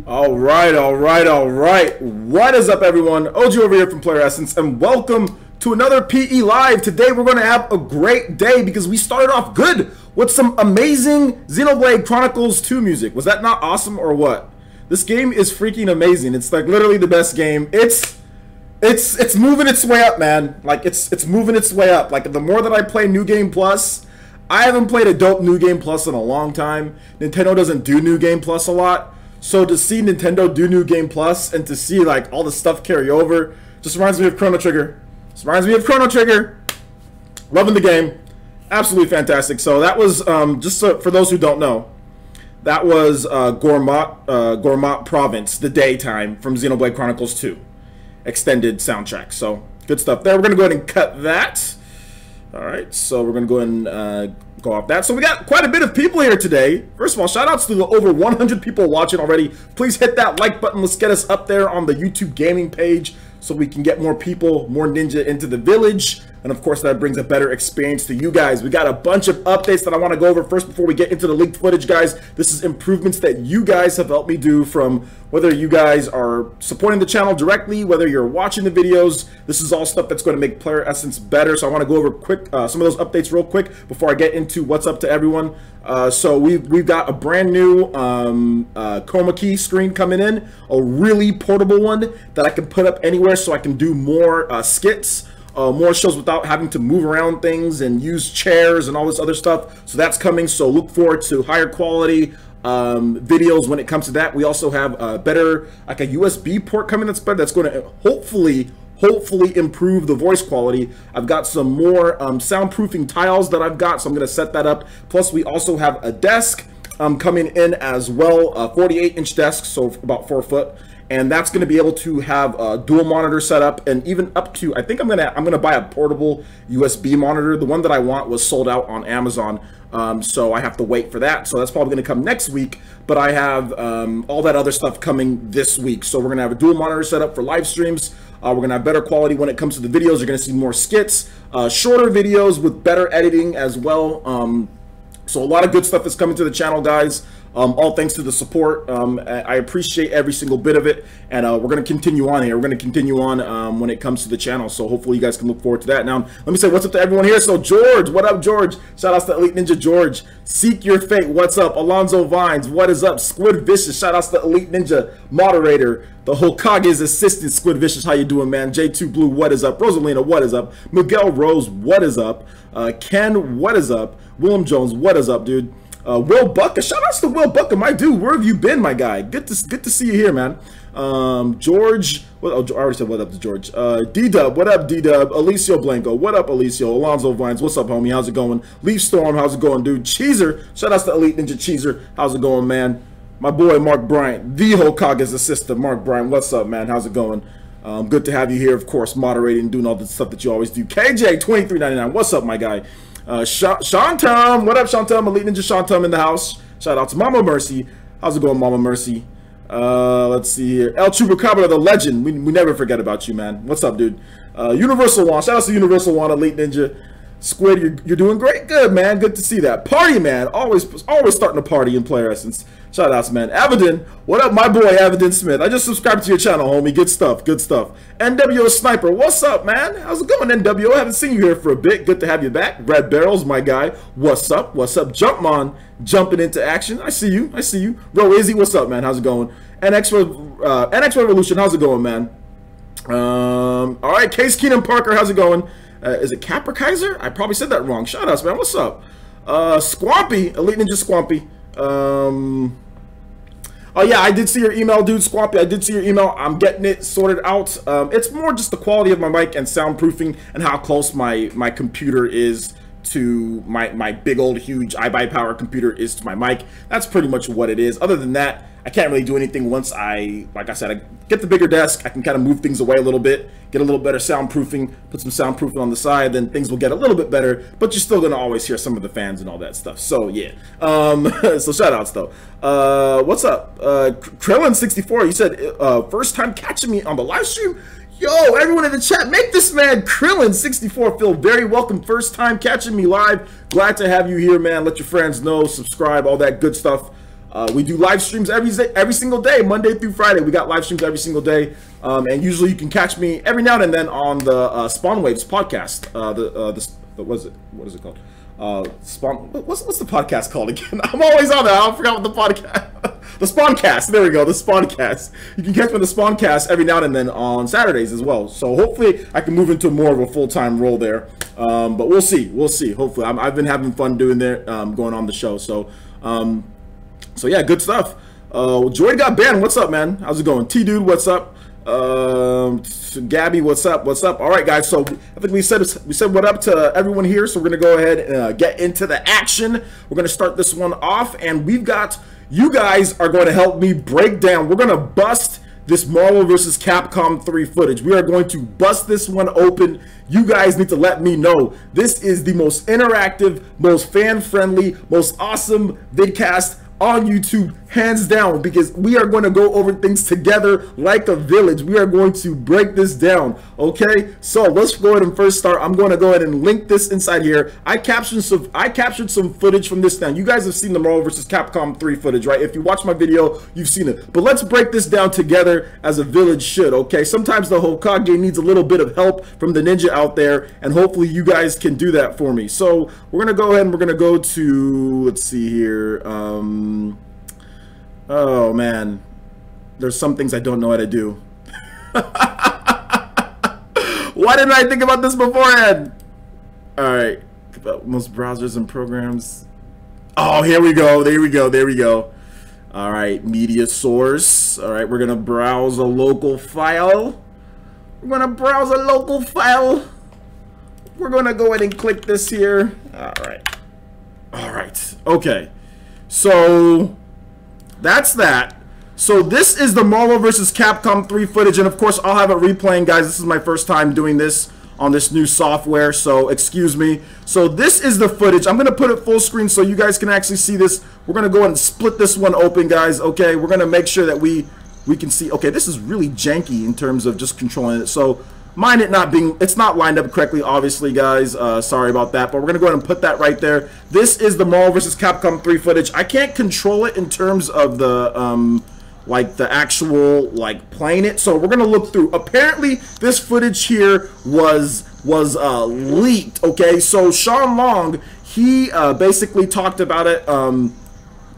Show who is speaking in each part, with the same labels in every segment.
Speaker 1: All right. What is up, everyone? OG over here from PlayerEssence, and welcome to another PE Live. Today, we're going to have a great day because we started off good with some amazing Xenoblade Chronicles 2 music. Was that not awesome or what? This game is freaking amazing. It's like literally the best game. It's moving its way up, man. Like it's moving its way up. Like the more that I play New Game Plus, I haven't played a dope New Game Plus in a long time. Nintendo doesn't do New Game Plus a lot. So to see Nintendo do New Game Plus and to see like all the stuff carry over just reminds me of Chrono Trigger. Loving the game. Absolutely fantastic. So that was, for those who don't know, that was Gourmet Province, the daytime from Xenoblade Chronicles 2. Extended soundtrack. So good stuff there. We're going to go ahead and cut that. Alright, so we're going to go ahead and go off that. So we got quite a bit of people here today. First of all, shout outs to the over 100 people watching already. Please hit that like button. Let's get us up there on the YouTube gaming page so we can get more people, more ninja into the village. And of course, that brings a better experience to you guys. We got a bunch of updates that I want to go over first before we get into the leaked footage, guys. This is improvements that you guys have helped me do, from whether you guys are supporting the channel directly, whether you're watching the videos. This is all stuff that's going to make PlayerEssence better. So I want to go over quick some of those updates real quick before I get into what's up to everyone. So we've got a brand new chroma key screen coming in, a really portable one that I can put up anywhere so I can do more skits. More shows without having to move around things and use chairs and all this other stuff. So that's coming. So look forward to higher quality videos when it comes to that. We also have a better, like a USB port coming that's better. That's going to hopefully improve the voice quality. I've got some more soundproofing tiles that I've got, so I'm going to set that up. Plus, we also have a desk coming in as well, a 48-inch desk, so about 4 foot. And that's going to be able to have a dual monitor setup, and even up to, I think I'm gonna buy a portable USB monitor. The one that I want was sold out on Amazon, so I have to wait for that. So that's probably going to come next week. But I have all that other stuff coming this week. So we're going to have a dual monitor setup for live streams. We're going to have better quality when it comes to the videos. You're going to see more skits, shorter videos with better editing as well. So a lot of good stuff is coming to the channel, guys. All thanks to the support. I appreciate every single bit of it, and we're going to continue on here. We're going to continue on when it comes to the channel, so hopefully you guys can look forward to that. Now, let me say what's up to everyone here. So George, what up, George? Shout outs to Elite Ninja George. Seek Your Fate, what's up? Alonzo Vines, what is up? Squid Vicious, shout outs to Elite Ninja Moderator. The Hokage's assistant, Squid Vicious, how you doing, man? J2 Blue, what is up? Rosalina, what is up? Miguel Rose, what is up? Ken, what is up? Willem Jones, what is up, dude? Will Bucker, shout outs to Will Bucker, my dude. Where have you been, my guy? Good to see you here, man. George, I already said what up to George. D-Dub, what up, D-Dub? Alicio Blanco, what up, Alicio? Alonzo Vines, what's up, homie? How's it going? Leaf Storm, how's it going, dude? Cheezer, shout outs to Elite Ninja Cheezer, how's it going, man? My boy Mark Bryant, the Hokage's assistant, Mark Bryant, what's up, man? How's it going? Good to have you here, of course, moderating, doing all the stuff that you always do. KJ2399, what's up, my guy? Shantum, what up, Shantum? Elite Ninja Shantum in the house. Shout out to Mama Mercy. How's it going, Mama Mercy? Let's see here. El Chupacabra, the legend. We never forget about you, man. What's up, dude? Universal One. Shout out to Universal One, Elite Ninja. Squid, you're doing great. Good, man. Good to see that. Party, man. Always starting a party in PlayerEssence. Shout outs, man. Avidin, what up, my boy Avidin Smith? I just subscribed to your channel, homie. Good stuff, good stuff. NWO Sniper, what's up, man? How's it going, NWO? I haven't seen you here for a bit. Good to have you back. Red Barrels, my guy. What's up? What's up? Jumpmon, jumping into action. I see you. I see you. Bro, Izzy, what's up, man? How's it going? NX Revolution, how's it going, man? All right, Case Keenan Parker, how's it going? Is it Capra Kaiser? I probably said that wrong. Shout outs, man. What's up? Squampy, Elite Ninja Squampy. Oh yeah, I did see your email, dude. Squampy, I did see your email. I'm getting it sorted out. It's more just the quality of my mic and soundproofing and how close my computer is to my big old huge iBuyPower computer is to my mic. That's pretty much what it is. Other than that, I can't really do anything once like I said, I get the bigger desk. I can kind of move things away a little bit, get a little better soundproofing, put some soundproofing on the side, then things will get a little bit better, but you're still gonna always hear some of the fans and all that stuff. So yeah, so shout outs though. What's up? Krillin64, you said first time catching me on the live stream. Yo, everyone in the chat, make this man Krillin64 feel very welcome. First time catching me live. Glad to have you here, man. Let your friends know, subscribe, all that good stuff. We do live streams every single day, Monday through Friday. We got live streams every single day, and usually you can catch me every now and then on the Spawn Waves podcast. What is it called? What's the podcast called again? I'm always on that. I forgot what the podcast. The Spawncast. There we go. The Spawncast. You can catch me on the Spawncast every now and then on Saturdays as well. So hopefully I can move into more of a full-time role there. But we'll see. We'll see. Hopefully, I've been having fun doing there, going on the show. So yeah, good stuff. Joy got banned. What's up, man? How's it going? T-Dude, what's up? Gabby, what's up? What's up? All right, guys. So I think we said what up to everyone here. So we're gonna go ahead and get into the action. We're gonna start this one off, and we've got you guys are going to help me break down. We're gonna bust this Marvel vs. Capcom 3 footage. We are going to bust this one open. You guys need to let me know. This is the most interactive, most fan-friendly, most awesome vidcast on YouTube, hands down, because we are going to go over things together like a village. We are going to break this down, okay? So let's go ahead and first start. I'm going to go ahead and link this inside here. I captured some footage from this now. You guys have seen the Marvel vs. Capcom 3 footage, right? If you watch my video, you've seen it. But let's break this down together as a village should, okay? Sometimes the Hokage needs a little bit of help from the ninja out there, and hopefully you guys can do that for me. So we're going to go ahead and we're going to go to, let's see here, oh man, there's some things I don't know how to do. Why didn't I think about this beforehand? All right, about most browsers and programs. Oh, here we go. There we go. There we go. All right, media source. All right, we're gonna browse a local file. We're gonna browse a local file. We're gonna go ahead and click this here. All right. All right. Okay. So that's that. So this is the Marvel vs. Capcom 3 footage, and of course I'll have it replaying, guys. This is my first time doing this on this new software, so excuse me. So this is the footage. I'm gonna put it full screen so you guys can actually see this. We're gonna go ahead and split this one open, guys. Okay, we're gonna make sure that we can see. Okay, this is really janky in terms of just controlling it. So mind it not being, it's not lined up correctly, obviously, guys. Sorry about that, but we're gonna go ahead and put that right there. This is the Marvel vs. Capcom 3 footage. I can't control it in terms of the like the actual like playing it, so we're gonna look through. Apparently this footage here was leaked. Okay, so Sean Long, he basically talked about it.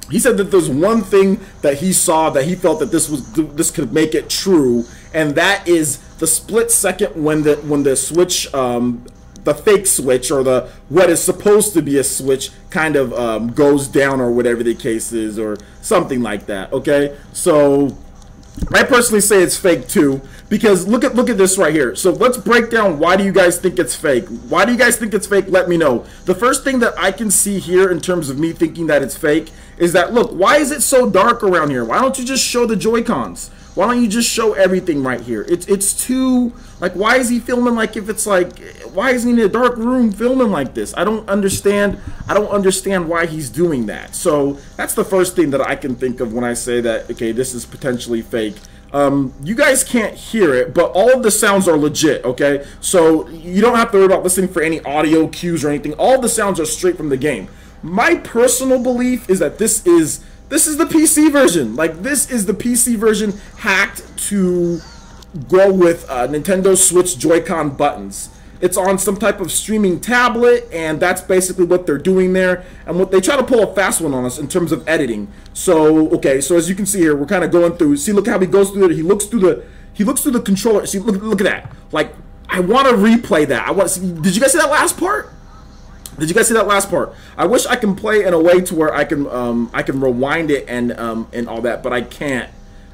Speaker 1: He said that there's one thing that he saw that he felt that this could make it true, and that is the split second when the switch, the fake switch, or the what is supposed to be a switch kind of goes down, or whatever the case is, or something like that. Okay, so I personally say it's fake too, because look at this right here. So let's break down, why do you guys think it's fake? Why do you guys think it's fake? Let me know. The first thing that I can see here in terms of me thinking that it's fake is that, look, why is it so dark around here? Why don't you just show the Joy-Cons? Why don't you just show everything right here? It's too, like, why is he filming like, if it's like, why is he in a dark room filming like this? I don't understand why he's doing that. So that's the first thing that I can think of when I say that, okay, this is potentially fake. You guys can't hear it, but all of the sounds are legit, okay? So you don't have to worry about listening for any audio cues or anything. All the sounds are straight from the game. My personal belief is that this is the PC version. Like, this is the PC version hacked to go with Nintendo Switch Joy-Con buttons. It's on some type of streaming tablet, and that's basically what they're doing there. And what they try to pull a fast one on us in terms of editing. So, okay, so as you can see here, we're kind of going through. See, look how he goes through it. He looks through the controller. See, look at that. Like, I want to replay that. I want to see. Did you guys see that last part? Did you guys see that last part? I wish I can play in a way to where I can rewind it and all that, but I can't.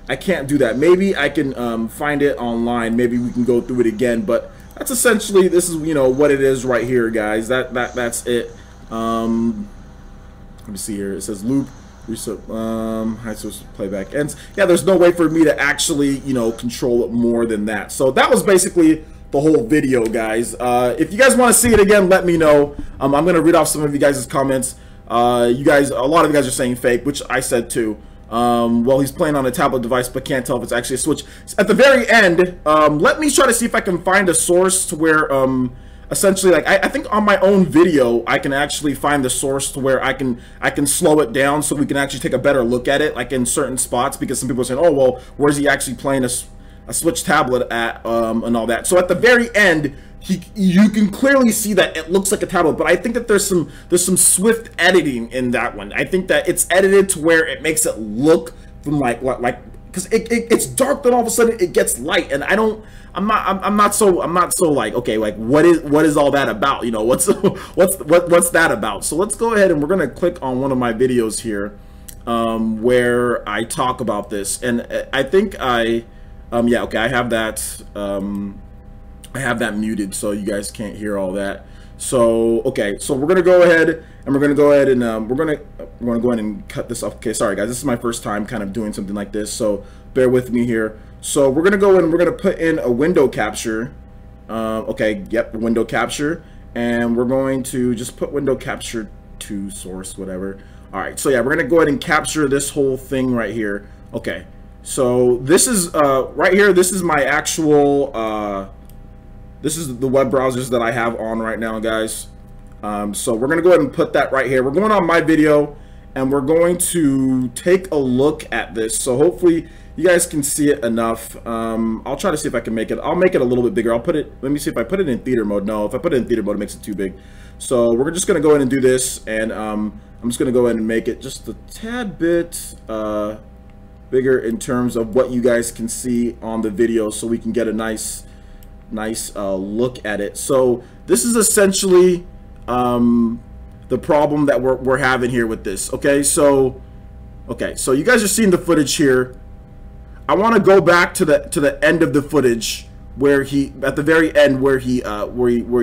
Speaker 1: I can't do that. Maybe I can find it online. Maybe we can go through it again. But that's essentially, this is, you know, what it is right here, guys. That's it. Let me see here. It says loop. High source playback ends. Yeah, there's no way for me to actually, you know, control it more than that. So that was basically the whole video, guys. If you guys want to see it again, let me know. I'm gonna read off some of you guys' comments. You guys, a lot of you guys are saying fake, which I said too. Well, he's playing on a tablet device, but can't tell if it's actually a Switch. At the very end, let me try to see if I can find a source to where essentially, like I think on my own video I can actually find the source to where I can slow it down so we can actually take a better look at it, like in certain spots, because some people are saying, oh well, where's he actually playing a Switch tablet at, and all that. So at the very end, you can clearly see that it looks like a tablet, but I think that there's some swift editing in that one. I think that it's edited to where it makes it look from like because it's dark, then all of a sudden it gets light, and I'm not so like, okay, like what is all that about? You know, what's that about? So let's go ahead and we're gonna click on one of my videos here, where I talk about this, and I think yeah, okay, I have that muted so you guys can't hear all that. So okay, so we're gonna go ahead and we're gonna go ahead and cut this off. Okay, sorry guys, this is my first time kind of doing something like this, so bear with me here. So we're gonna go in and we're gonna put in a window capture. Okay, yep, window capture, and we're going to just put window capture to source, whatever. All right, so yeah, we're gonna go ahead and capture this whole thing right here. Okay, so this is right here, this is my actual this is the web browsers that I have on right now, guys. So we're gonna go ahead and put that right here. We're going on my video and we're going to take a look at this. So hopefully you guys can see it enough. I'll try to see if I can make it. I'll make it a little bit bigger. I'll put it, let me see if I put it in theater mode. No, if I put it in theater mode, it makes it too big. So we're just gonna go ahead and do this, and I'm just gonna go ahead and make it just a tad bit bigger in terms of what you guys can see on the video, so we can get a nice look at it. So this is essentially the problem that we're having here with this. Okay, so you guys are seeing the footage here. I want to go back to the end of the footage where at the very end where he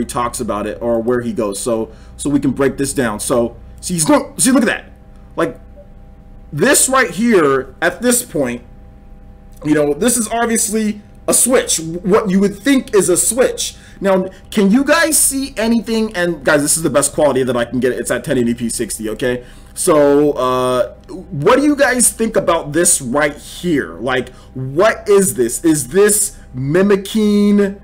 Speaker 1: talks about it, or where he goes, so we can break this down. So see, he's going, see, look at that, like this right here. At this point, you know, this is obviously a Switch, what you would think is a Switch. Now, can you guys see anything? And guys, this is the best quality that I can get. It's at 1080p 60, okay? So what do you guys think about this right here? Like, what is this? Is this mimicking,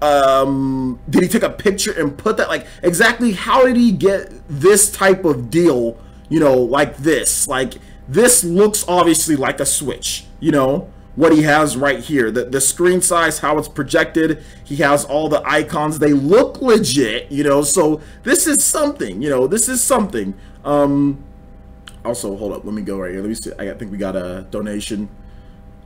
Speaker 1: did he take a picture and put that? Like, exactly how did he get this type of deal, you know, like this? Like, this looks obviously like a Switch, you know, what he has right here, the screen size, how it's projected, he has all the icons, they look legit, you know. So this is something, you know, this is something. Also, hold up, let me go right here, let me see. I think we got a donation.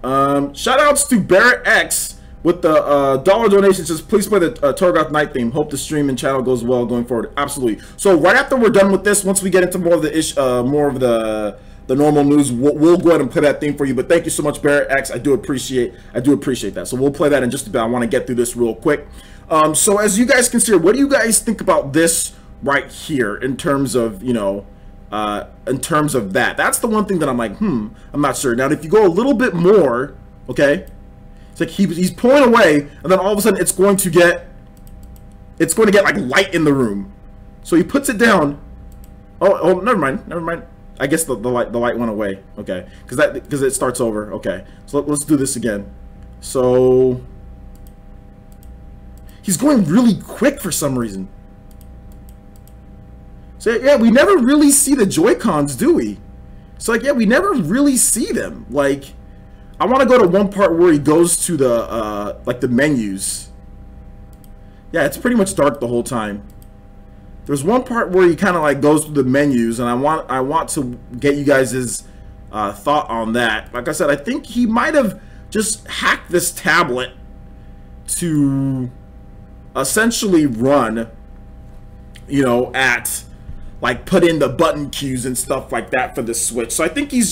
Speaker 1: Shout outs to Barrett X with the dollar donation. Says, please play the Torgoth Night theme. Hope the stream and channel goes well going forward. Absolutely. So right after we're done with this, once we get into more of the normal news, we'll go ahead and play that theme for you. But thank you so much, Barrett X. I do appreciate that. So we'll play that in just a bit. I want to get through this real quick. So as you guys can see, what do you guys think about this right here in terms of, you know, in terms of that? That's the one thing that I'm like, I'm not sure. Now, if you go a little bit more, okay, it's like he's pulling away, and then all of a sudden it's going to get like light in the room. So he puts it down. Oh, never mind. I guess the light went away. Okay, because it starts over. Okay, so let's do this again. So he's going really quick for some reason. So yeah, we never really see the Joy-Cons, do we? So like, yeah, we never really see them. Like, I want to go to one part where he goes to the like the menus. Yeah, it's pretty much dark the whole time. There's one part where he kind of like goes through the menus, and I want to get you guys' thought on that. Like I said, I think he might have just hacked this tablet to essentially run, you know, like put in the button cues and stuff like that for the Switch. So I think he's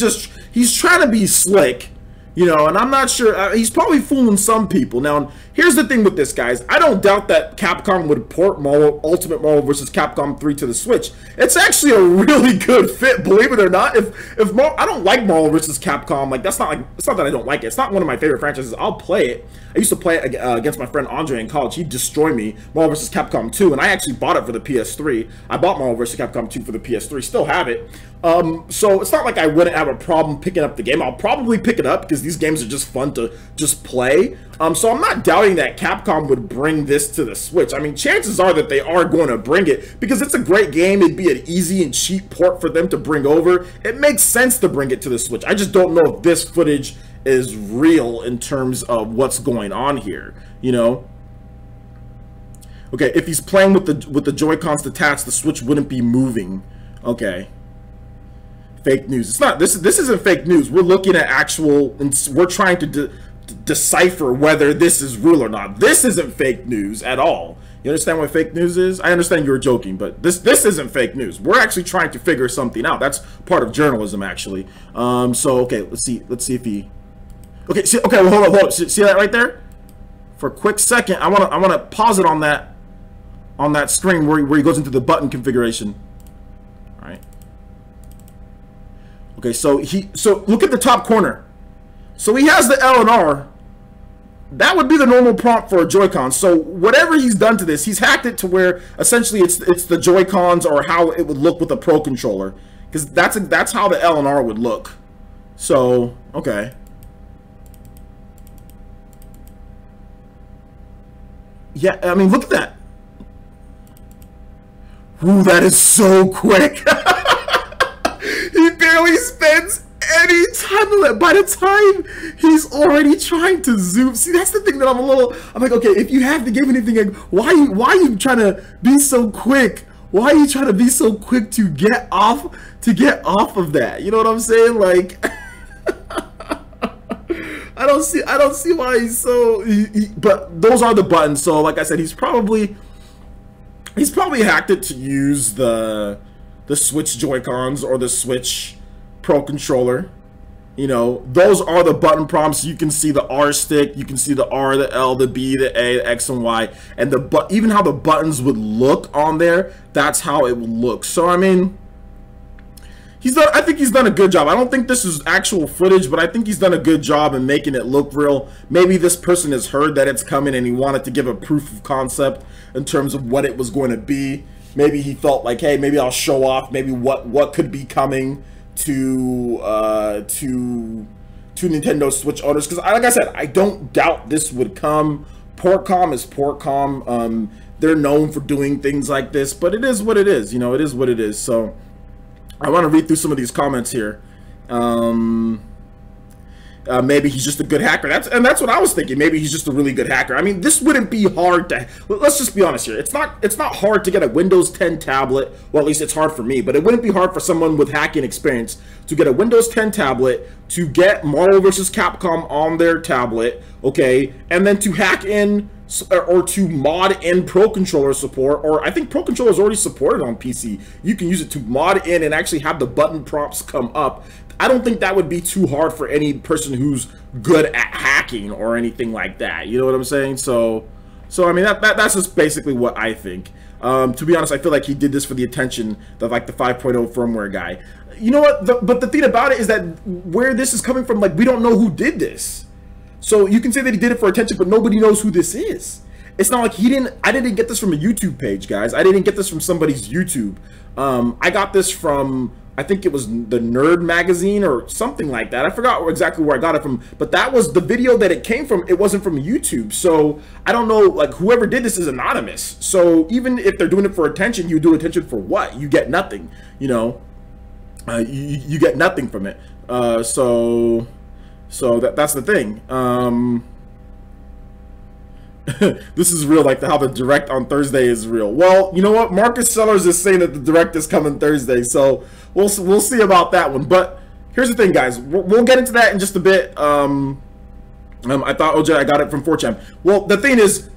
Speaker 1: trying to be slick, you know, and I'm not sure, he's probably fooling some people. Now, here's the thing with this, guys. I don't doubt that Capcom would port Ultimate Marvel vs. Capcom 3 to the Switch. It's actually a really good fit, believe it or not. I don't like Marvel vs. Capcom, like, it's not that I don't like it. It's not one of my favorite franchises. I'll play it. I used to play it against my friend Andre in college. He'd destroy me, Marvel vs. Capcom 2, and I actually bought it for the PS3. I bought Marvel vs. Capcom 2 for the PS3, still have it. So it's not like I wouldn't have a problem picking up the game. I'll probably pick it up because because these games are just fun to just play. So I'm not doubting that Capcom would bring this to the Switch. I mean, chances are that they are going to bring it because it's a great game. It'd be an easy and cheap port for them to bring over. It makes sense to bring it to the Switch. I just don't know if this footage is real in terms of what's going on here, you know? Okay, if he's playing with the Joy-Cons detached, the Switch wouldn't be moving. Okay. Fake news. It's not. This isn't fake news. We're looking at actual, and we're trying to decipher whether this is real or not. This isn't fake news at all. You understand what fake news is? I understand you were joking, but this isn't fake news. We're actually trying to figure something out. That's part of journalism, actually. So okay, let's see if he. Okay, see, okay, well, hold on. See that right there? For a quick second, I wanna pause it on that screen where he goes into the button configuration. All right. Okay, so look at the top corner. So he has the L and R. That would be the normal prompt for a Joy-Con. So whatever he's done to this, he's hacked it to where essentially it's the Joy-Cons or how it would look with a Pro controller, because that's how the L and R would look. So okay. Yeah, I mean, look at that. Ooh, that is so quick. He barely spends any time on that. By the time he's already trying to zoom. See, that's the thing that I'm like, okay, if you have to give anything, like, why are you trying to be so quick? Why are you trying to be so quick to get off of that? You know what I'm saying? Like, I don't see why he's so. But those are the buttons. So, like I said, he's probably hacked it to use the Switch Joy-Cons or the Switch Pro controller. You know, those are the button prompts. You can see the R stick, you can see the R, the L, the B, the A, the X and Y, and even how the buttons would look on there. That's how it would look. So I mean, I think he's done a good job. I don't think this is actual footage, but I think he's done a good job in making it look real. Maybe this person has heard that it's coming and he wanted to give a proof of concept in terms of what it was going to be. Maybe he felt like, hey, maybe I'll show off maybe what could be coming to Nintendo Switch owners, because like I said, I don't doubt this would come. Portcom is Portcom. They're known for doing things like this, but it is what it is. You know, it is what it is. So I want to read through some of these comments here. Maybe he's just a good hacker. That's what I was thinking. Maybe he's just a really good hacker. I mean, this wouldn't be hard to. Let's just be honest here. It's not hard to get a Windows 10 tablet. Well, at least it's hard for me. But it wouldn't be hard for someone with hacking experience to get a Windows 10 tablet, to get Marvel vs. Capcom on their tablet, okay, and then to hack in or to mod in Pro Controller support. Or I think Pro Controller is already supported on PC. You can use it to mod in and actually have the button prompts come up. I don't think that would be too hard for any person who's good at hacking or anything like that. You know what I'm saying? So I mean, that's just basically what I think. To be honest, I feel like he did this for the attention of like the 5.0 firmware guy. You know what? But the thing about it is that where this is coming from, like, we don't know who did this. So you can say that he did it for attention, but nobody knows who this is. It's not like I didn't get this from a YouTube page, guys. I didn't get this from somebody's YouTube. I got this from, I think it was the Nerd magazine or something like that. I forgot exactly where I got it from, but that was the video that it came from. It wasn't from YouTube. So I don't know, like, whoever did this is anonymous. So even if they're doing it for attention, you do attention for what? You get nothing, you know, you get nothing from it. So that's the thing. This is real, like how the direct on Thursday is real. Well, you know what? Marcus Sellers is saying that the direct is coming Thursday, so we'll see about that one. But here's the thing, guys. We'll get into that in just a bit. I thought, OJ, I got it from 4chan. Well, the thing is,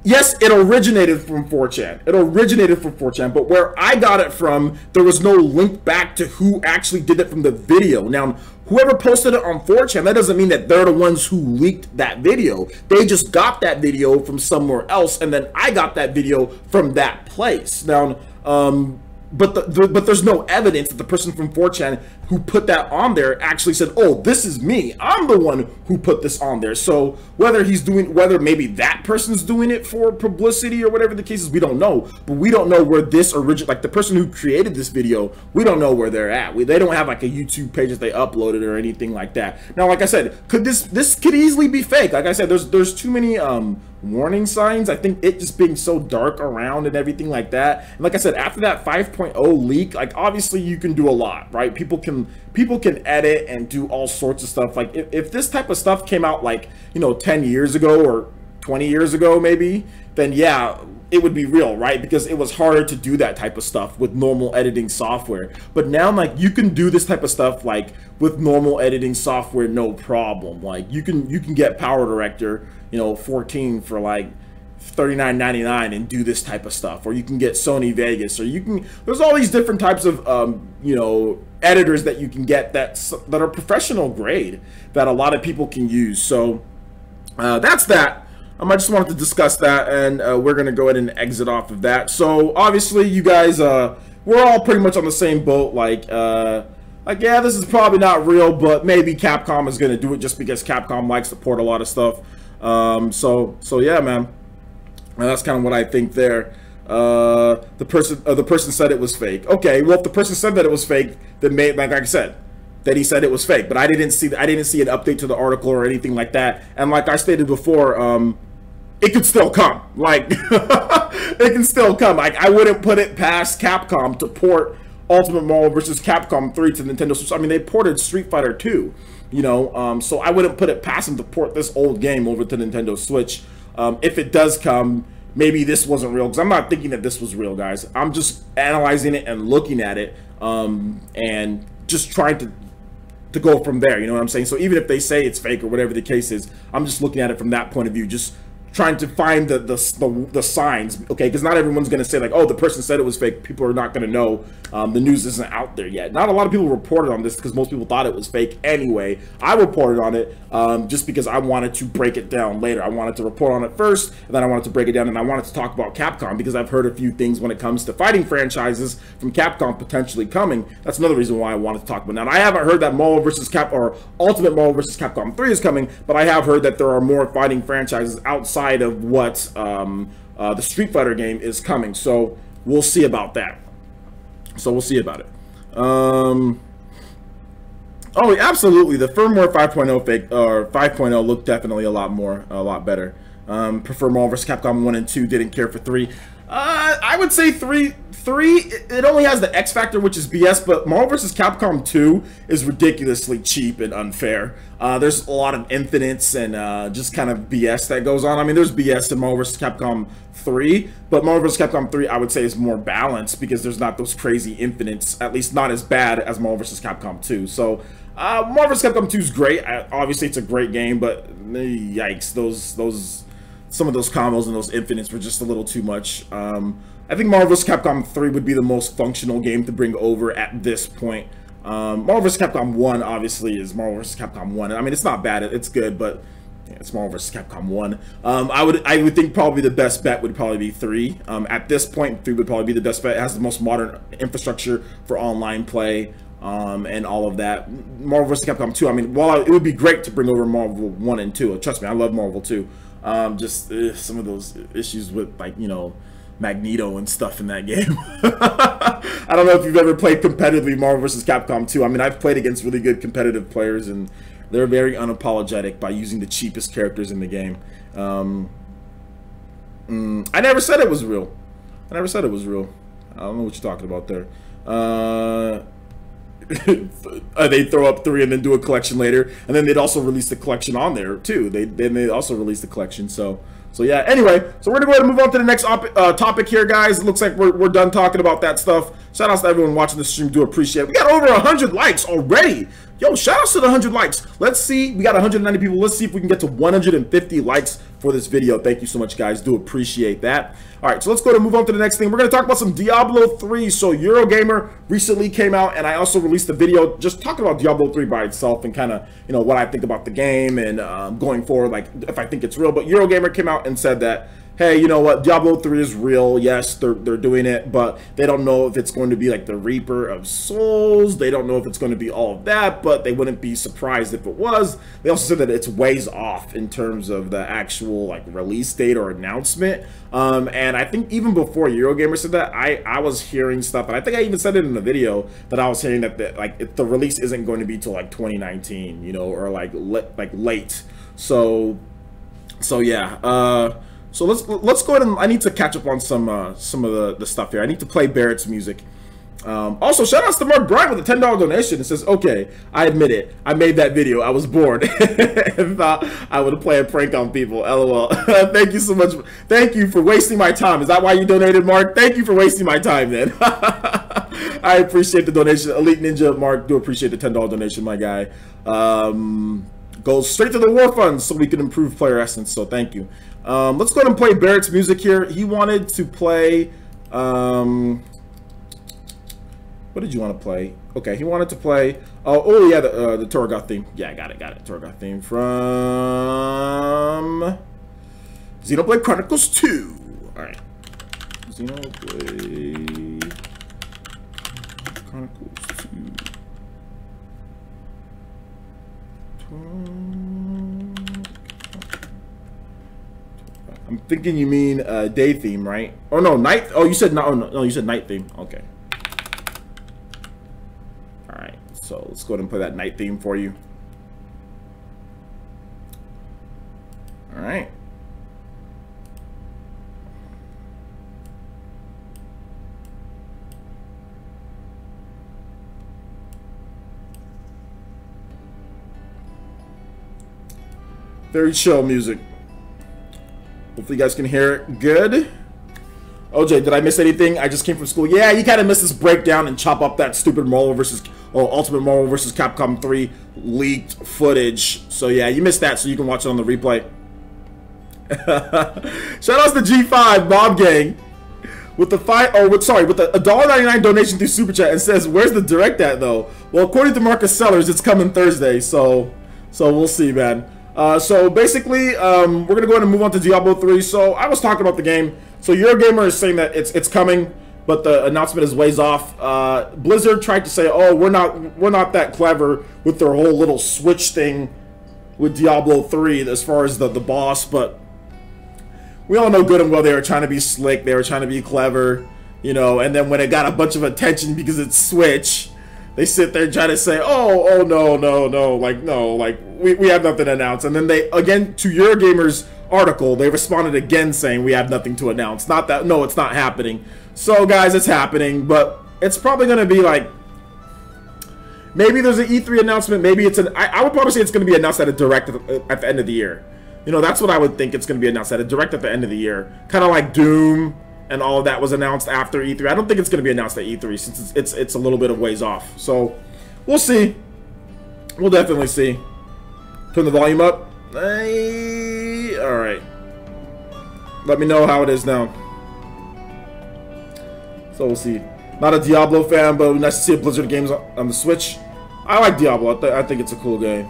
Speaker 1: yes, it originated from 4chan. It originated from 4chan, but where I got it from, there was no link back to who actually did it from the video. Now, whoever posted it on 4chan, that doesn't mean that they're the ones who leaked that video. They just got that video from somewhere else, and then I got that video from that place. Now, but there's no evidence that the person from 4chan who put that on there actually said, oh, this is me, I'm the one who put this on there. So whether maybe that person's doing it for publicity or whatever the case is, we don't know. But we don't know where this like the person who created this video, we don't know where they're at. They don't have like a YouTube page that they uploaded or anything like that. Now, like I said, this could easily be fake. Like I said, there's too many warning signs. I think it just being so dark around and everything like that. And like I said, after that 5.0 leak, like obviously you can do a lot, right? People can edit and do all sorts of stuff. Like if this type of stuff came out like, you know, 10 years ago or 20 years ago maybe, then yeah, it would be real, right? Because it was harder to do that type of stuff with normal editing software. But now, like, you can do this type of stuff like with normal editing software, no problem. Like you can get Power Director, you know, 14 for like $39.99 and do this type of stuff, or you can get Sony Vegas, or there's all these different types of you know, editors that you can get that are professional grade that a lot of people can use. So that's that. I just wanted to discuss that, and we're gonna go ahead and exit off of that. So obviously you guys, we're all pretty much on the same boat. Like yeah, this is probably not real, but maybe Capcom is gonna do it just because Capcom likes to port a lot of stuff. So yeah, man, that's kind of what I think there. The person said it was fake. Okay, well, if the person said that it was fake, then like I said, that he said it was fake, but I didn't see an update to the article or anything like that. And like I stated before, it could still come. Like it can still come. Like I wouldn't put it past Capcom to port Ultimate Marvel vs. Capcom 3 to Nintendo Switch. I mean, they ported Street Fighter 2, you know, so I wouldn't put it past them to port this old game over to Nintendo Switch. If it does come, maybe this wasn't real, because I'm not thinking that this was real, guys. I'm just analyzing it and looking at it, and just trying to go from there, you know what I'm saying? So even if they say it's fake or whatever the case is, I'm just looking at it from that point of view, just trying to find the signs, okay? Because not everyone's gonna say like, oh, the person said it was fake. People are not gonna know. The news isn't out there yet. Not a lot of people reported on this because most people thought it was fake anyway. I reported on it just because I wanted to break it down later. I wanted to report on it first, and then I wanted to break it down, and I wanted to talk about Capcom because I've heard a few things when it comes to fighting franchises from Capcom potentially coming. That's another reason why I wanted to talk about it. Now, I haven't heard that Ultimate Marvel vs. Capcom 3 is coming, but I have heard that there are more fighting franchises outside of what the Street Fighter game is coming. So we'll see about that. Oh, absolutely. The firmware 5.0 fake or 5.0 looked definitely a lot better. Prefer Marvel vs. Capcom 1 and 2. Didn't care for 3. I would say 3. It only has the X Factor, which is BS, but Marvel vs. Capcom 2 is ridiculously cheap and unfair. There's a lot of infinites and just kind of BS that goes on. I mean, there's BS in Marvel vs. Capcom 3, but Marvel vs. Capcom 3, I would say, is more balanced because there's not those crazy infinites, at least not as bad as Marvel vs. Capcom 2. So, Marvel vs. Capcom 2 is great. Obviously, it's a great game, but yikes, some of those combos and those infinites were just a little too much. I think Marvel vs. Capcom 3 would be the most functional game to bring over at this point. Marvel vs. Capcom 1 obviously is Marvel vs. Capcom 1. I mean, it's not bad, it's good, but yeah, it's Marvel vs. Capcom 1. I would think probably the best bet would probably be 3. At this point, 3 would probably be the best bet. It has the most modern infrastructure for online play, and all of that. Marvel vs. Capcom 2, I mean, while it would be great to bring over Marvel 1 and 2, trust me, I love Marvel 2. Just some of those issues with, like, you know, Magneto and stuff in that game. I don't know if you've ever played competitively Marvel vs. Capcom 2. I mean, I've played against really good competitive players, and they're very unapologetic by using the cheapest characters in the game. I never said it was real. I don't know what you're talking about there. They'd throw up 3 and then do a collection later, and then they'd also release the collection on there too. They'd also release the collection. So yeah. Anyway, so we're gonna go ahead and move on to the next topic here, guys. It looks like we're done talking about that stuff. Shout outs to everyone watching the stream. Do appreciate it. We got over 100 likes already. Yo, shout outs to the 100 likes. Let's see. We got 190 people. Let's see if we can get to 150 likes for this video. Thank you so much, guys. Do appreciate that. All right, so let's go to move on to the next thing. We're going to talk about some Diablo 3. So Eurogamer recently came out, and I also released a video just talking about Diablo 3 by itself and kind of, you know, what I think about the game and going forward, like if I think it's real. But Eurogamer came out and said that hey, you know what, Diablo 3 is real. Yes, they're doing it, but they don't know if it's going to be like the Reaper of Souls. They don't know if it's going to be all of that, but they wouldn't be surprised if it was. They also said that it's ways off in terms of the actual like release date or announcement. And I think even before Eurogamer said that, I was hearing stuff, and I think I even said it in the video that I was hearing that the release isn't going to be till like 2019, you know, or like late. So yeah. So let's go ahead and I need to catch up on some of the stuff here. I need to play Barrett's music. Also, shout outs to Mark Bryant with a $10 donation. It says, okay, I admit it. I made that video. I was bored and thought I would play a prank on people. LOL. Thank you so much. Thank you for wasting my time. Is that why you donated, Mark? Thank you for wasting my time, then. I appreciate the donation. Elite Ninja, Mark, do appreciate the $10 donation, my guy. Goes straight to the war funds so we can improve PlayerEssence, so thank you. Let's go ahead and play Barrett's music here. He wanted to play... what did you want to play? Okay, he wanted to play... oh yeah, the Torgoth theme. Yeah, got it. Torgoth theme from... Xenoblade Chronicles 2. Alright. Xenoblade... Chronicles 2. I'm thinking you mean day theme, right? Oh no, night. Oh, you said no, you said night theme. Okay. All right. So let's go ahead and play that night theme for you. All right. Very chill music. Hopefully you guys can hear it good. OJ, did I miss anything? I just came from school. Yeah, you kind of missed this breakdown and chop up that stupid Ultimate Marvel vs. Capcom 3 leaked footage. So yeah, you missed that, so you can watch it on the replay. Shout outs to G5 Bob Gang with the $1.99 donation through Super Chat and says, "Where's the direct at though?" Well, according to Marcus Sellers, it's coming Thursday. So we'll see, man. So basically, we're gonna go ahead and move on to Diablo 3. So I was talking about the game. So Eurogamer is saying that it's coming, but the announcement is ways off. Blizzard tried to say, "Oh, we're not that clever with their whole little Switch thing with Diablo 3 as far as the boss," but we all know good and well they were trying to be slick, they were trying to be clever, you know. And then when it got a bunch of attention because it's Switch, they sit there and try to say, oh no, like we have nothing to announce. And then they, again, to Eurogamer's article, they responded again saying we have nothing to announce. Not that, no, it's not happening. So guys, it's happening, but it's probably going to be like, maybe there's an E3 announcement, maybe it's I would probably say it's going to be announced at a direct at the end of the year. You know, that's what I would think it's going to be announced at a direct at the end of the year. Kind of like Doom and all of that was announced after E3. I don't think it's going to be announced at E3 since it's a little bit of ways off. So we'll see. We'll definitely see. Turn the volume up. Hey, all right. Let me know how it is now. So we'll see. Not a Diablo fan, but nice to see a Blizzard games on the Switch. I like Diablo. I think it's a cool game.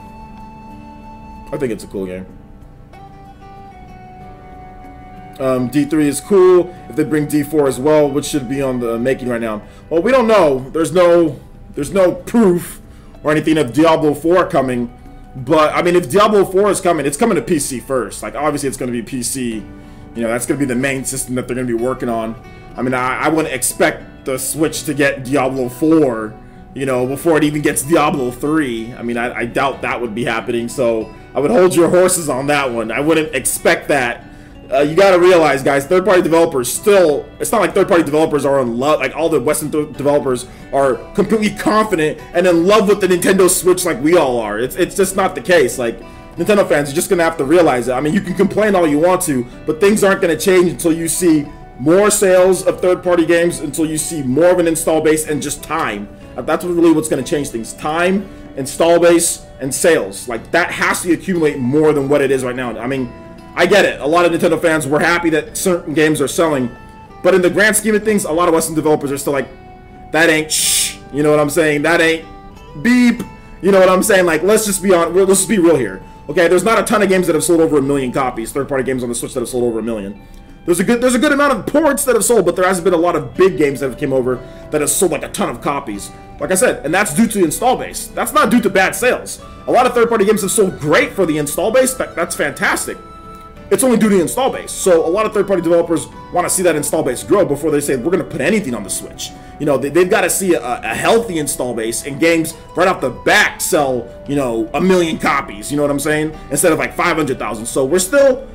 Speaker 1: I think it's a cool game. D3 is cool. If they bring D4 as well, which should be on the making right now. Well, we don't know. There's no proof or anything of Diablo 4 coming. But I mean, if Diablo 4 is coming, it's coming to PC first. Like, obviously, it's going to be PC. You know, that's going to be the main system that they're going to be working on. I mean, I wouldn't expect the Switch to get Diablo 4, you know, before it even gets Diablo 3. I mean, I doubt that would be happening. So I would hold your horses on that one. I wouldn't expect that. You gotta realize, guys, third-party developers still, it's not like third-party developers are in love, like all the Western developers are completely confident and in love with the Nintendo Switch like we all are. It's just not the case. Like, Nintendo fans, you're just gonna have to realize it. I mean, you can complain all you want to, but things aren't gonna change until you see more sales of third-party games, until you see more of an install base and just time. That's really what's gonna change things. Time, install base, and sales. Like, that has to accumulate more than what it is right now. I mean, I get it. A lot of Nintendo fans were happy that certain games are selling, but in the grand scheme of things, a lot of Western developers are still like, that ain't shh. You know what I'm saying? That ain't beep. You know what I'm saying? Like, let's just be real here. Okay, there's not a ton of games that have sold over 1 million copies. Third-party games on the Switch that have sold over 1 million. There's a good amount of ports that have sold, but there hasn't been a lot of big games that have came over that have sold like a ton of copies. Like I said, and that's due to the install base. That's not due to bad sales. A lot of third-party games have sold great for the install base. That's fantastic. It's only due to the install base. So a lot of third-party developers want to see that install base grow before they say, we're going to put anything on the Switch. You know, they've got to see a healthy install base, and games right off the bat sell, you know, 1 million copies. You know what I'm saying? Instead of like 500,000. So we're still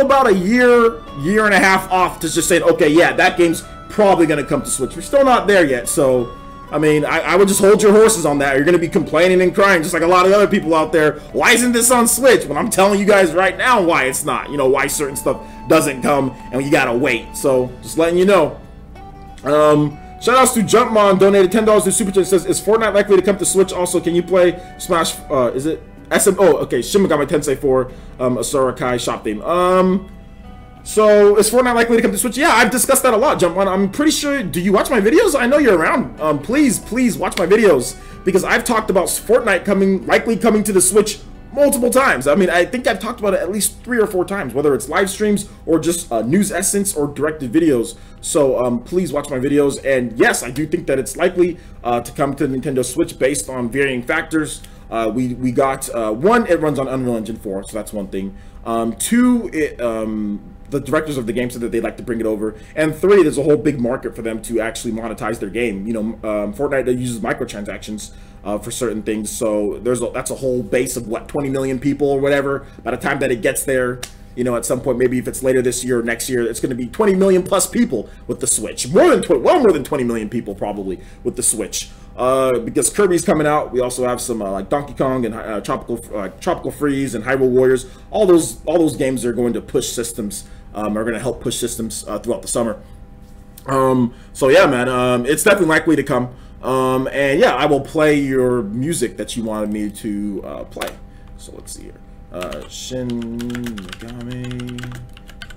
Speaker 1: about a year and a half off to just saying, okay, yeah, that game's probably going to come to Switch. We're still not there yet. So, I mean, I would just hold your horses on that. You're going to be complaining and crying just like a lot of other people out there. Why isn't this on Switch? When I'm telling you guys right now why it's not. You know, why certain stuff doesn't come and you got to wait. So, just letting you know. Shoutouts to Jumpmon, donated $10 to Super Chat. Says, is Fortnite likely to come to Switch? Also, can you play Smash, is it SM? Oh, okay, Shin Megami Tensei 4, Asura Kai shop theme. So, is Fortnite likely to come to Switch? Yeah, I've discussed that a lot, Jumpmon. I'm pretty sure, do you watch my videos? I know you're around. Please watch my videos, because I've talked about Fortnite likely coming to the Switch multiple times. I mean, I think I've talked about it at least 3 or 4 times, whether it's live streams or just news essence or directed videos. So please watch my videos. And yes, I do think that it's likely to come to Nintendo Switch based on varying factors. We got 1, it runs on Unreal Engine 4, so that's one thing. 2, the directors of the game said that they'd like to bring it over, and 3, there's a whole big market for them to actually monetize their game. You know, Fortnite uses microtransactions for certain things, so that's a whole base of what, 20 million people or whatever. By the time that it gets there, you know, at some point, maybe if it's later this year or next year, it's going to be 20 million plus people with the Switch. Well more than 20 million people probably with the Switch. Because Kirby's coming out. We also have some like Donkey Kong and Tropical Freeze and Hyrule Warriors. All those games are going to push systems. Are going to help push systems throughout the summer. So yeah, man, it's definitely likely to come. And yeah, I will play your music that you wanted me to play. So let's see here. Shin Megami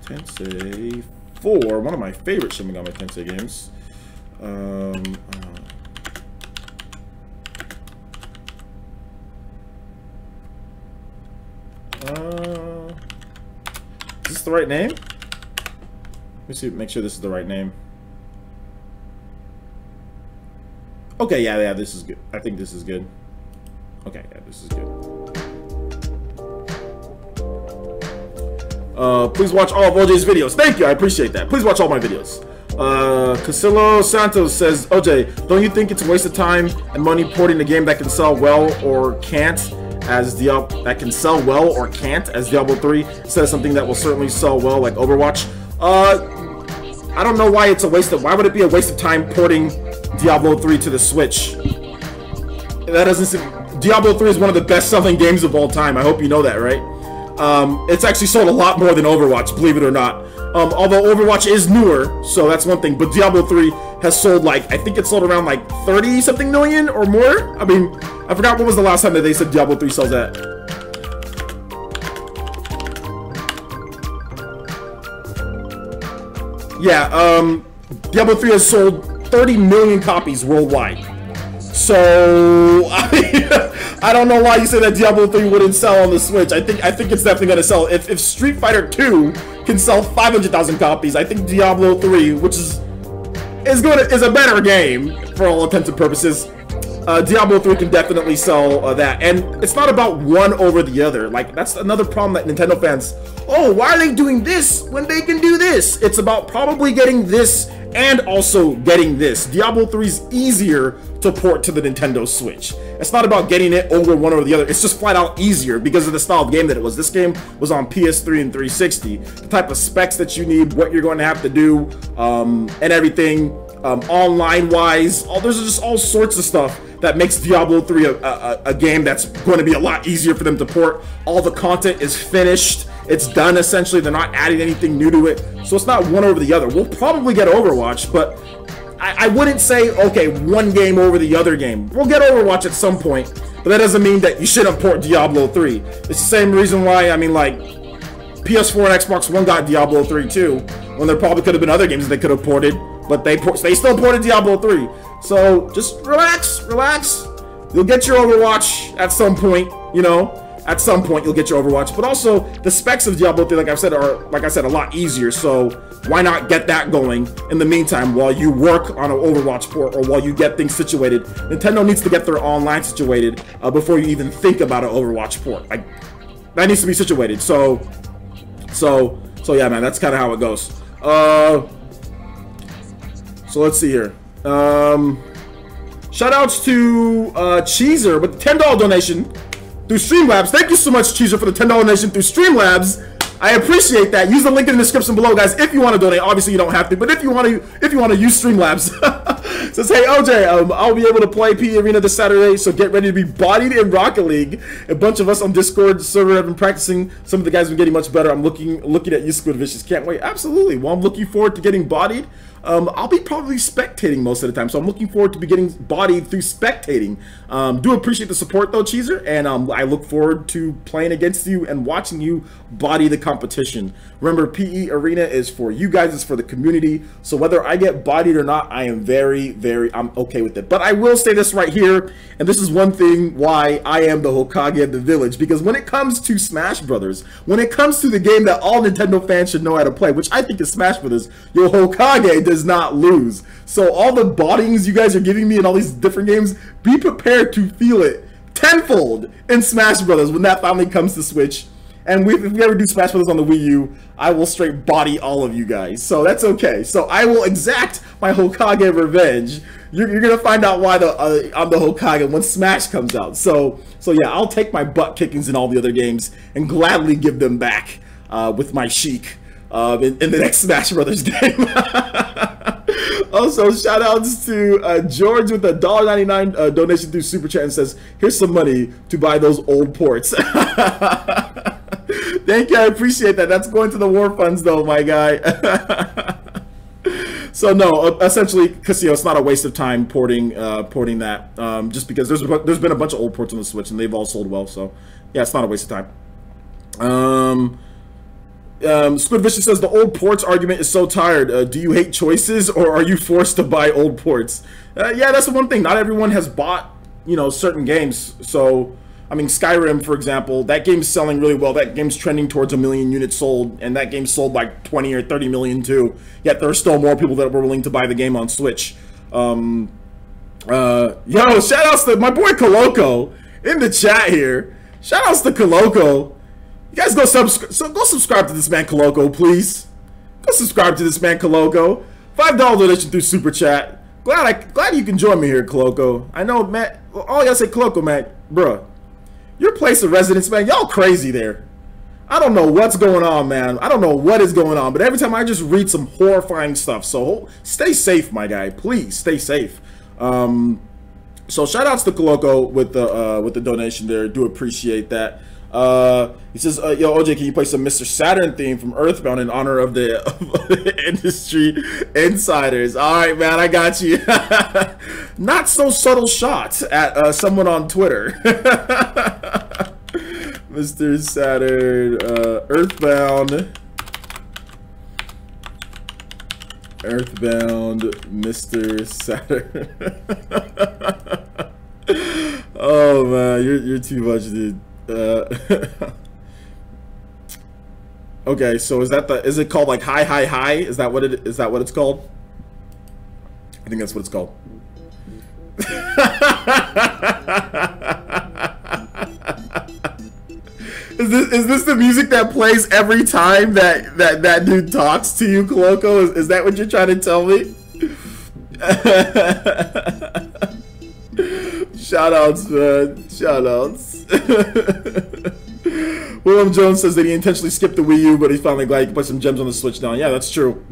Speaker 1: Tensei 4, one of my favorite Shin Megami Tensei games. Is this the right name? Let me see, make sure this is the right name. Okay, yeah, this is good. I think this is good. Okay, yeah, this is good. Please watch all of OJ's videos. Thank you, I appreciate that. Please watch all my videos. Casillo Santos says, OJ, don't you think it's a waste of time and money porting a game that can sell well or can't as Diablo 3 instead of something that will certainly sell well like Overwatch? I don't know why it's a waste of. Why would it be a waste of time porting Diablo 3 to the Switch? That doesn't seem. Diablo 3 is one of the best-selling games of all time. I hope you know that, right? It's actually sold a lot more than Overwatch, believe it or not. Although Overwatch is newer, so that's one thing. But Diablo 3 has sold like, I think it sold around like 30-something million or more. I mean, I forgot what was the last time that they said Diablo 3 sells that. Yeah, Diablo 3 has sold 30 million copies worldwide. So, I don't know why you say that Diablo 3 wouldn't sell on the Switch. I think it's definitely gonna sell. If Street Fighter 2 can sell 500,000 copies, I think Diablo 3, which is a better game for all intents and purposes, Diablo 3 can definitely sell that. And it's not about one over the other. Like, that's another problem that Nintendo fans, oh, why are they doing this when they can do this? It's about probably getting this and also getting this. Diablo 3 is easier to port to the Nintendo Switch. It's not about getting it over one or the other. It's just flat out easier because of the style of game that it was. This game was on PS3 and 360. The type of specs that you need, what you're going to have to do, and everything, online-wise, there's just all sorts of stuff that makes Diablo 3 a game that's going to be a lot easier for them to port. All the content is finished. It's done, essentially. They're not adding anything new to it. So it's not one over the other. We'll probably get Overwatch, but I wouldn't say, okay, one game over the other game. We'll get Overwatch at some point, but that doesn't mean that you shouldn't port Diablo 3. It's the same reason why, I mean, like, PS4 and Xbox One got Diablo 3 too, when there probably could have been other games they could have ported, but they still ported Diablo 3. So just relax. You'll get your Overwatch at some point, you know. at some point you'll get your Overwatch. But also the specs of Diablo 3, like I said, are a lot easier. So why not get that going in the meantime while you work on an Overwatch port or while you get things situated? Nintendo needs to get their online situated before you even think about an Overwatch port. Like that needs to be situated. So yeah, man, that's kind of how it goes. So let's see here. Shoutouts to Cheezer with the $10 donation through Streamlabs. Thank you so much, Cheezer, for the $10 donation through Streamlabs. I appreciate that. Use the link in the description below, guys, if you want to donate. Obviously, you don't have to, but if you want to use Streamlabs. Says, hey, OJ, I'll be able to play PE Arena this Saturday, so get ready to be bodied in Rocket League. A bunch of us on Discord server have been practicing. Some of the guys have been getting much better. I'm looking at you, Squid Vicious. Can't wait. Absolutely. Well, I'm looking forward to getting bodied. I'll be probably spectating most of the time, so I'm looking forward to be getting bodied through spectating. Do appreciate the support though, Cheezer, and I look forward to playing against you and watching you body the competition. Remember, PE Arena is for you guys, it's for the community, so whether I get bodied or not, I am I'm okay with it. But I will say this right here, and this is one thing why I am the Hokage of the village, because when it comes to Smash Brothers, when it comes to the game that all Nintendo fans should know how to play, which I think is Smash Brothers, your Hokage does not lose. So all the bottings you guys are giving me in all these different games, be prepared to feel it tenfold in Smash Brothers when that finally comes to Switch. And if we ever do Smash Brothers on the Wii U, I will straight body all of you guys. So that's okay. So I will exact my Hokage revenge. You're gonna find out why I'm the Hokage when Smash comes out. So yeah, I'll take my butt kickings in all the other games and gladly give them back with my Sheik in the next Smash Brothers game. Also, shout outs to George with a $1.99 donation through Super Chat and says, here's some money to buy those old ports. Thank you, I appreciate that. That's going to the war funds though, my guy. So no, essentially, Casio, it's not a waste of time porting that, just because there's been a bunch of old ports on the Switch and they've all sold well, so yeah, it's not a waste of time. Squid Vicious says, the old ports argument is so tired. Do you hate choices or are you forced to buy old ports? Yeah, that's the one thing. Not everyone has bought, certain games. So, I mean, Skyrim, for example, that game's selling really well. That game's trending towards 1 million units sold, and that game sold like 20 or 30 million too. Yet there are still more people that were willing to buy the game on Switch. Yo, shout outs to my boy Coloco in the chat here. Shout outs to Coloco. You guys go subscribe to this man Coloco, please. Go subscribe to this man Coloco. $5 donation through Super Chat. Glad you can join me here, Coloco. I know, man. All I gotta say, Coloco, man, bruh, your place of residence, man, y'all crazy there. I don't know what's going on, man. I don't know what is going on, but every time I just read some horrifying stuff. So stay safe, my guy. Please stay safe. So shout outs to Coloco with the donation there. Do appreciate that. He says, yo, OJ, can you play some Mr. Saturn theme from Earthbound in honor of the industry insiders? All right, man, I got you. Not so subtle shot at someone on Twitter. Mr. Saturn, Earthbound, Mr. Saturn. Oh man, you're too much, dude. Okay, so is it called like hi? Is that what it's called? I think that's what it's called. Is this the music that plays every time that dude talks to you, Coloco? Is that what you're trying to tell me? Shoutouts, man. Shoutouts. William Jones says that he intentionally skipped the Wii U, but he's finally glad he can put some gems on the Switch now. Yeah, that's true.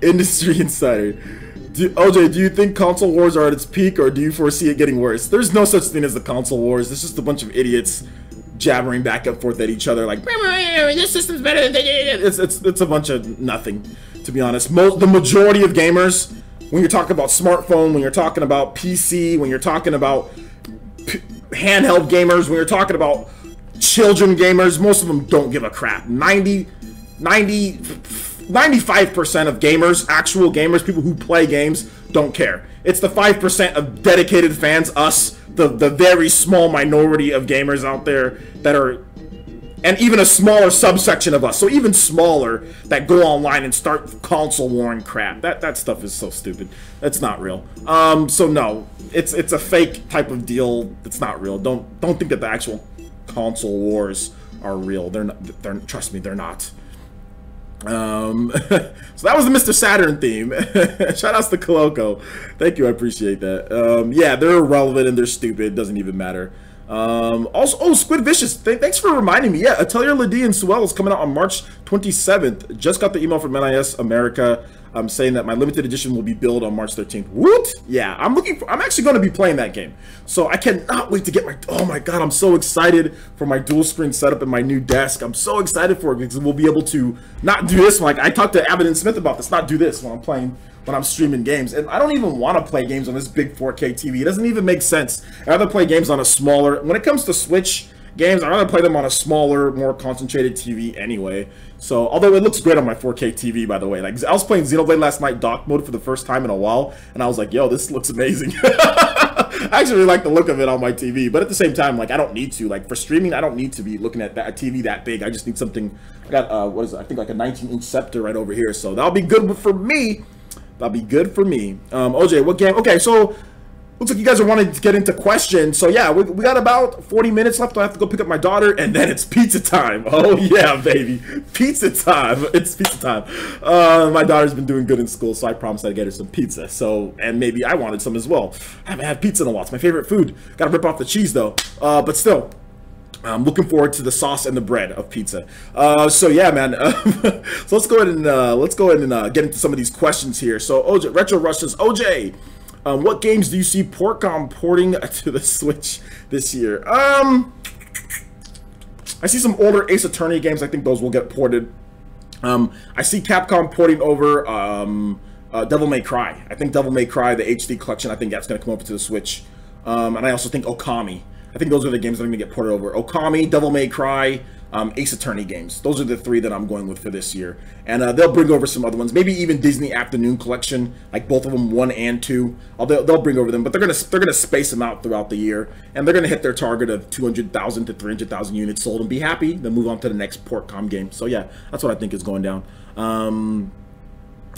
Speaker 1: Industry Insider. OJ, do you think console wars are at its peak, or do you foresee it getting worse? There's no such thing as the console wars. It's just a bunch of idiots jabbering back and forth at each other like, this system's better than... It's a bunch of nothing, to be honest. The majority of gamers, when you're talking about smartphone, when you're talking about PC, when you're talking about handheld gamers, when you're talking about children gamers, most of them don't give a crap. 95% of gamers, actual gamers, people who play games, don't care. It's the 5% of dedicated fans, us, the very small minority of gamers out there that are, and even a smaller subsection of us, so even smaller, that go online and start console war and crap. That stuff is so stupid. That's not real. So no, it's a fake type of deal. It's not real. Don't think that the actual console wars are real. They're not. Trust me, they're not. So that was the Mr. Saturn theme. Shout outs to Coloco. Thank you, I appreciate that. Yeah, they're irrelevant and they're stupid. Doesn't even matter. Also, oh, Squid Vicious, thanks for reminding me. Yeah, Atelier Lady and Suel is coming out on March 27th. Just got the email from NIS America saying that my limited edition will be billed on March 13th. Woot! Yeah, I'm actually going to be playing that game. So I cannot wait to get my, oh my god, I'm so excited for my dual screen setup and my new desk. I'm so excited for it because we'll be able to not do this. Like, I talked to Abbott and Smith about this, not do this when I'm playing, when I'm streaming games. And I don't even want to play games on this big 4K TV. It doesn't even make sense. I'd rather play games on a smaller, when it comes to Switch games, I'd rather play them on a smaller, more concentrated TV anyway. So, although it looks great on my 4K TV, by the way. Like, I was playing Xenoblade last night, dock mode, for the first time in a while, and I was like, yo, this looks amazing. I actually really like the look of it on my TV, but at the same time, like, I don't need to. Like, for streaming, I don't need to be looking at a TV that big. I just need something. I got, what is it? I think like a 19-inch Scepter right over here, so that'll be good for me. That'll be good for me. OJ, what game? Okay, so looks like you guys are wanting to get into questions. So yeah, we got about 40 minutes left. I have to go pick up my daughter, and then it's pizza time. Oh yeah, baby, pizza time. It's pizza time. My daughter's been doing good in school, so I promised I'd get her some pizza. So, and maybe I wanted some as well. I haven't had pizza in a while. It's my favorite food. Gotta rip off the cheese though. But still, I'm looking forward to the sauce and the bread of pizza. So yeah, man. So let's go ahead and get into some of these questions here. So OJ, Retro Rush says, OJ, what games do you see Capcom porting to the Switch this year? I see some older Ace Attorney games. I think those will get ported. I see Capcom porting over Devil May Cry. I think Devil May Cry, the HD collection, I think that's going to come over to the Switch. And I also think Okami. I think those are the games that are going to get ported over. Okami, Devil May Cry, Ace Attorney games. Those are the three that I'm going with for this year. And they'll bring over some other ones. Maybe even Disney Afternoon Collection, like both of them, 1 and 2. They'll bring over them, but they're gonna space them out throughout the year, and they're gonna hit their target of 200,000 to 300,000 units sold and be happy. Then move on to the next Portcom game. So yeah, that's what I think is going down.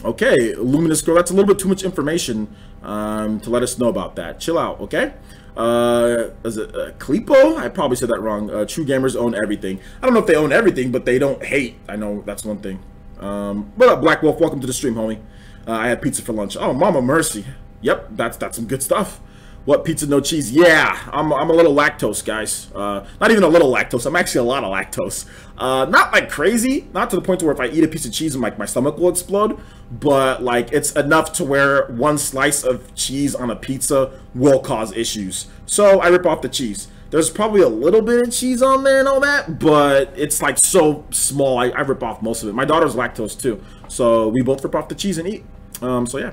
Speaker 1: Okay, Luminous Girl, that's a little bit too much information to let us know about that. Chill out, okay? Is it Clipo? I probably said that wrong. True gamers own everything. I don't know if they own everything, but they don't hate. I know that's one thing. What up, Black Wolf? Welcome to the stream, homie. I had pizza for lunch. Oh, Mama Mercy. Yep, that's some good stuff. What, pizza, no cheese? Yeah, I'm a little lactose, guys. Not even a little lactose. I'm actually a lot of lactose. Not like crazy. Not to the point where if I eat a piece of cheese and like my stomach will explode. But like it's enough to where one slice of cheese on a pizza will cause issues. So I rip off the cheese. There's probably a little bit of cheese on there and all that, but it's like so small. I rip off most of it. My daughter's lactose too, so we both rip off the cheese and eat. So yeah.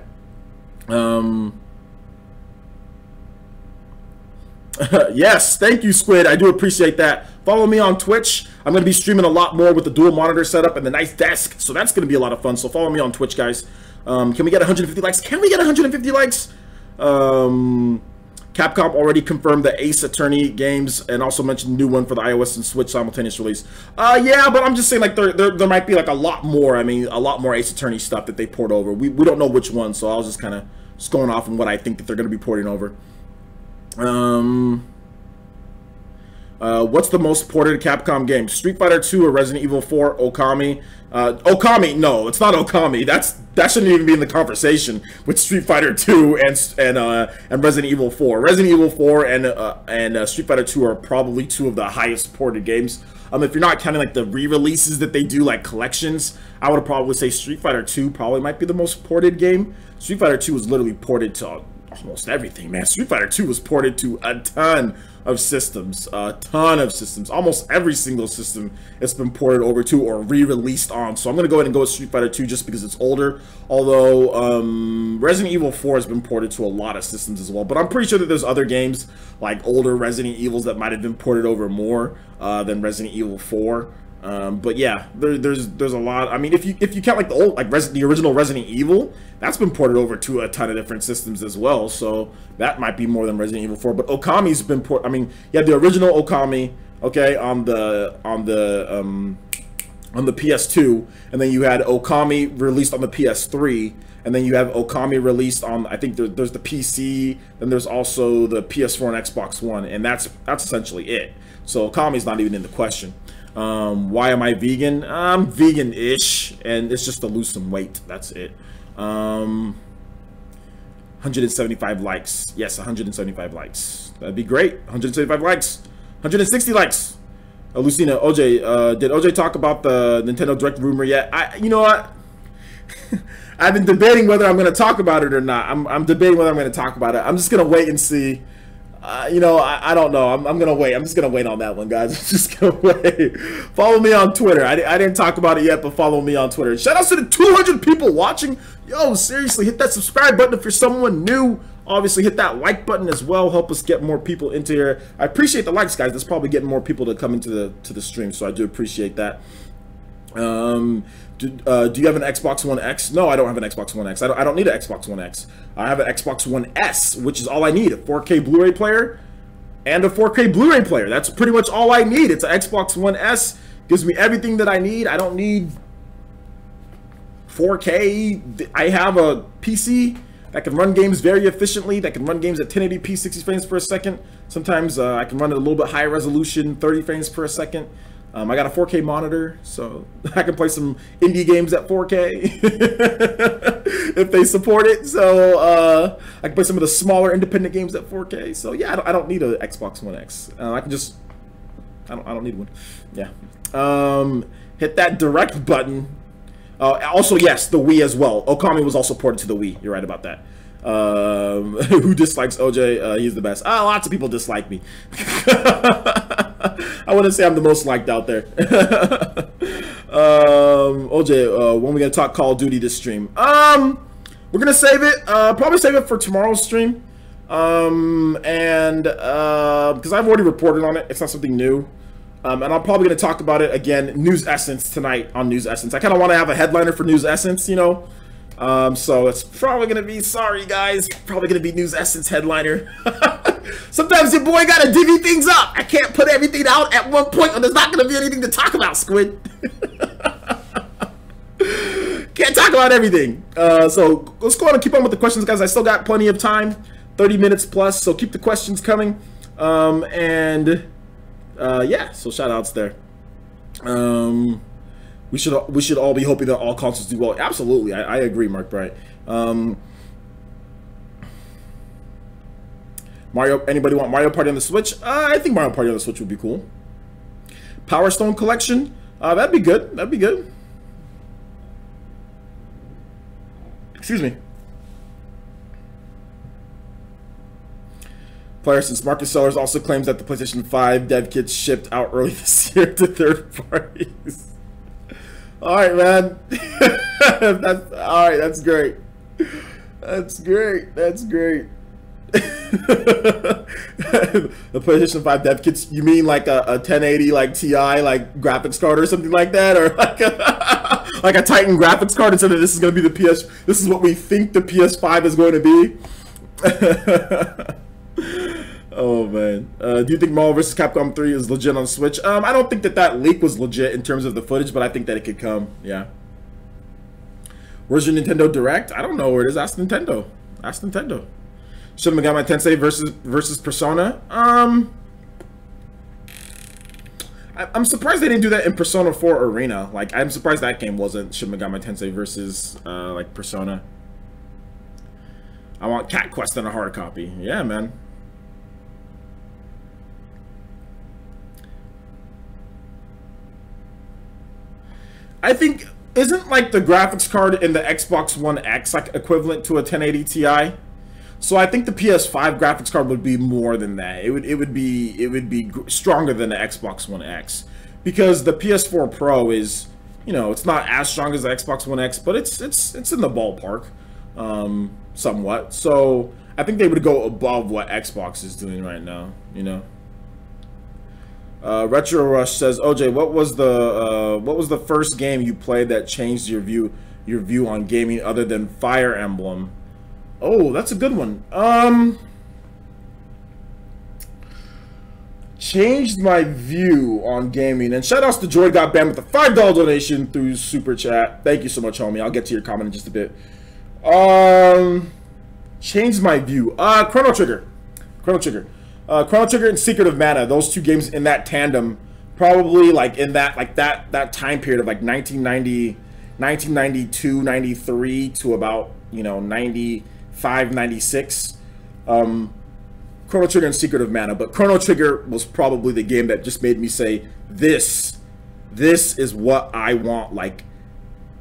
Speaker 1: Yes, thank you, Squid. I do appreciate that. Follow me on Twitch. I'm going to be streaming a lot more with the dual monitor setup and the nice desk, so that's going to be a lot of fun. So follow me on Twitch, guys. Can we get 150 likes? Can we get 150 likes? Capcom already confirmed the Ace Attorney games and also mentioned the new one for the iOS and Switch simultaneous release. Yeah, but I'm just saying like there might be like a lot more. I mean, a lot more Ace Attorney stuff that they port over. We don't know which one, so I was just kind of going off on what I think that they're going to be porting over. What's the most ported Capcom game? Street Fighter 2 or Resident Evil 4? Okami? Okami, no, it's not Okami. That shouldn't even be in the conversation with Street Fighter 2 and Resident Evil 4. Resident Evil 4 and Street Fighter 2 are probably two of the highest ported games. If you're not counting like the re-releases that they do, like collections, I would probably say Street Fighter 2 probably might be the most ported game. Street Fighter 2 was literally ported to almost everything, man. Street Fighter 2 was ported to a ton of systems, almost every single system it's been ported over to or re-released on. So I'm gonna go ahead and go with Street Fighter 2 just because it's older, although Resident Evil 4 has been ported to a lot of systems as well. But I'm pretty sure that there's other games like older Resident Evils that might have been ported over more than Resident Evil 4. But yeah, there's a lot. I mean, if you count like the old the original Resident Evil, that's been ported over to a ton of different systems as well. So that might be more than Resident Evil 4. But Okami's been ported. I mean, you have the original Okami, okay, on the PS2, and then you had Okami released on the PS3, and then you have Okami released on, I think there's the PC, then there's also the PS4 and Xbox One, and that's essentially it. So Okami's not even in the question. Why am I vegan? I'm vegan-ish, and it's just to lose some weight. That's it. 175 likes. Yes, 175 likes. That'd be great. 175 likes. 160 likes. Lucina, OJ, did OJ talk about the Nintendo Direct rumor yet? You know what? I've been debating whether I'm going to talk about it or not. I'm debating whether I'm going to talk about it. I'm just going to wait and see. You know, I don't know. I'm going to wait. I'm just going to wait on that one, guys. I'm just going to wait. Follow me on Twitter. I didn't talk about it yet, but follow me on Twitter. Shout out to the 200 people watching. Yo, seriously, hit that subscribe button if you're someone new. Obviously, hit that like button as well. Help us get more people into here. I appreciate the likes, guys. That's probably getting more people to come into the stream, so I do appreciate that. Do you have an Xbox One X? No, I don't have an Xbox One X. I don't need an Xbox One X. I have an Xbox One S, which is all I need. A 4K Blu-ray player and a 4K Blu-ray player. That's pretty much all I need. It's an Xbox One S. Gives me everything that I need. I don't need 4K. I have a PC that can run games very efficiently, that can run games at 1080p, 60 frames per second. Sometimes I can run at a little bit higher resolution, 30 frames per second. I got a 4K monitor, so I can play some indie games at 4K if they support it. So I can play some of the smaller independent games at 4K. So yeah, I don't need an Xbox One X. I can just, I don't need one. Yeah. Hit that direct button. Also, yes, the Wii as well. Okami was also ported to the Wii. You're right about that. Who dislikes OJ? He's the best. Lots of people dislike me. I wouldn't say I'm the most liked out there. OJ, when we gonna talk Call of Duty this stream? We're gonna save it. Probably save it for tomorrow's stream. Because I've already reported on it. It's not something new. And I'm probably going to talk about it again, News Essence, tonight on News Essence. I kind of want to have a headliner for News Essence, you know. So it's probably going to be, sorry guys, probably going to be News Essence headliner. Sometimes your boy got to divvy things up. I can't put everything out at one point when there's not going to be anything to talk about, Squid. Can't talk about everything. So let's go on and keep on with the questions, guys. I still got plenty of time, 30 minutes plus, so keep the questions coming. Yeah, so shout outs there. We should all be hoping that all consoles do well. Absolutely, I agree, Mark Bright. Mario, anybody want Mario Party on the Switch? I think Mario Party on the Switch would be cool. Power Stone Collection, that'd be good. That'd be good. Excuse me. PlayerEssence Marcus Sellers also claims that the PlayStation 5 dev kits shipped out early this year to third parties. All right, man. All right, that's great. That's great. That's great. The PlayStation 5 dev kits, you mean like a 1080 like Ti like graphics card or something like that, or like a Titan graphics card, instead of this is going to be the PS. This is what we think the PS5 is going to be. Oh man, do you think Marvel vs. Capcom 3 is legit on Switch? I don't think that leak was legit in terms of the footage, but I think that it could come. Yeah. Where's your Nintendo Direct? I don't know where it is. Ask Nintendo. Ask Nintendo. Shin Megami Tensei versus Persona. I'm surprised they didn't do that in Persona 4 Arena. Like, I'm surprised that game wasn't Shin Megami Tensei versus like Persona. I want Cat Quest on a hard copy. Yeah, man. I think, isn't like the graphics card in the Xbox One X like equivalent to a 1080 Ti? So I think the PS5 graphics card would be more than that. It would be stronger than the Xbox One X, because the PS4 Pro is, you know, it's not as strong as the Xbox One X, but it's in the ballpark, somewhat. So I think they would go above what Xbox is doing right now, you know. Retro Rush says, OJ, what was the first game you played that changed your view on gaming other than Fire Emblem? Oh, that's a good one. Changed my view on gaming. And shout outs to Joy got banned with a $5 donation through Super Chat. Thank you so much, homie. I'll get to your comment in just a bit. Changed my view. Chrono Trigger. Chrono Trigger and Secret of Mana. Those two games in that tandem, probably like in that time period of like 1992, 93 to about, you know, 95, 96. Chrono Trigger and Secret of Mana, but Chrono Trigger was probably the game that just made me say, this is what I want. Like,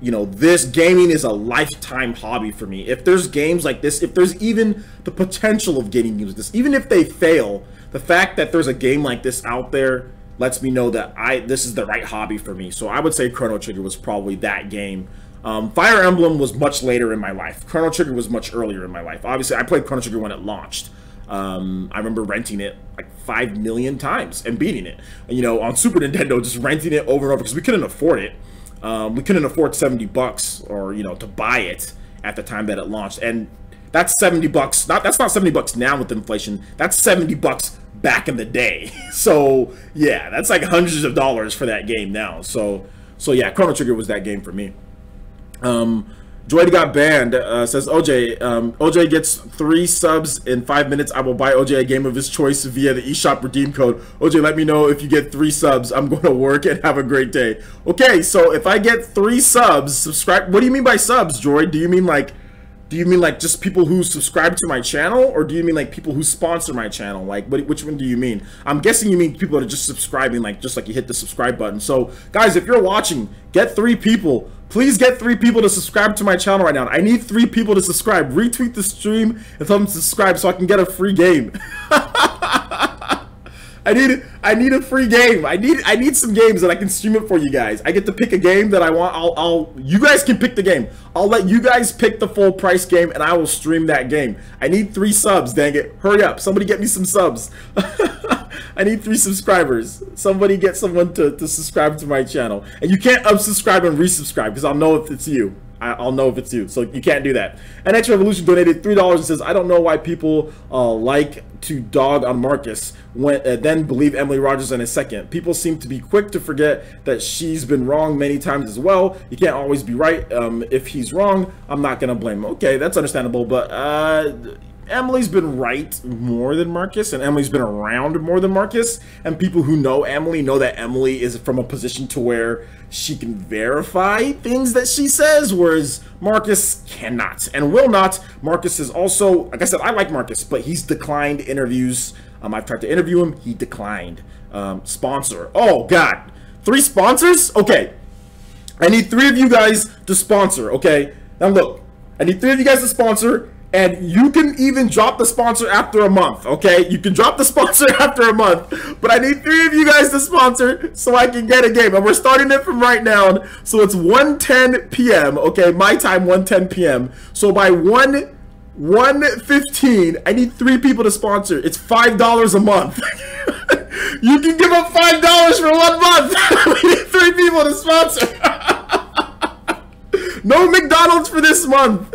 Speaker 1: you know, this gaming is a lifetime hobby for me. If there's games like this, if there's even the potential of getting games like this, even if they fail, the fact that there's a game like this out there lets me know that this is the right hobby for me. So I would say Chrono Trigger was probably that game. Fire Emblem was much later in my life. Chrono Trigger was much earlier in my life. Obviously, I played Chrono Trigger when it launched. I remember renting it like 5 million times and beating it. You know, on Super Nintendo, just renting it over and over because we couldn't afford it. We couldn't afford $70 or, you know, to buy it at the time that it launched. And that's $70. That's not $70 now with inflation. That's $70 back in the day. So yeah, that's like hundreds of dollars for that game now. So yeah, Chrono Trigger was that game for me. Joy got banned, says OJ gets 3 subs in 5 minutes. I will buy OJ a game of his choice via the eShop redeem code. OJ, let me know if you get 3 subs. I'm going to work and have a great day. Okay, so if I get 3 subs, subscribe. What do you mean by subs, Joy? Do you mean like just people who subscribe to my channel, or do you mean like people who sponsor my channel? Like, which one do you mean? I'm guessing you mean people that are just subscribing, like just like you hit the subscribe button. So guys, if you're watching, get 3 people. Please get 3 people to subscribe to my channel right now. I need 3 people to subscribe. Retweet the stream and tell them to subscribe so I can get a free game. I need a free game. I need some games that I can stream it for you guys. I get to pick a game that I want. You guys can pick the game. I'll let you guys pick the full price game and I will stream that game. I need 3 subs, dang it. Hurry up. Somebody get me some subs. I need 3 subscribers. Somebody get someone to subscribe to my channel. And you can't unsubscribe and resubscribe because I'll know if it's you. I'll know if it's you. So you can't do that. NX Revolution donated $3 and says, I don't know why people like to dog on Marcus then believe Emily Rogers in a second. People seem to be quick to forget that she's been wrong many times as well. You can't always be right. If he's wrong, I'm not going to blame him. Okay, that's understandable. But Emily's been right more than Marcus, and Emily's been around more than Marcus, and people who know Emily know that Emily is from a position to where she can verify things that she says, whereas Marcus cannot and will not. Marcus is also, like I said, I like Marcus, but he's declined interviews. I've tried to interview him, he declined. Sponsor, oh god, 3 sponsors? Okay, I need 3 of you guys to sponsor, okay? Now look, I need 3 of you guys to sponsor, and you can even drop the sponsor after a month, okay? You can drop the sponsor after a month, but I need 3 of you guys to sponsor so I can get a game. And we're starting it from right now, so it's 1:10 p.m., okay? My time, 1:10 p.m. So by 1:15, I need 3 people to sponsor. It's $5 a month. You can give up $5 for 1 month. We need 3 people to sponsor. No McDonald's for this month.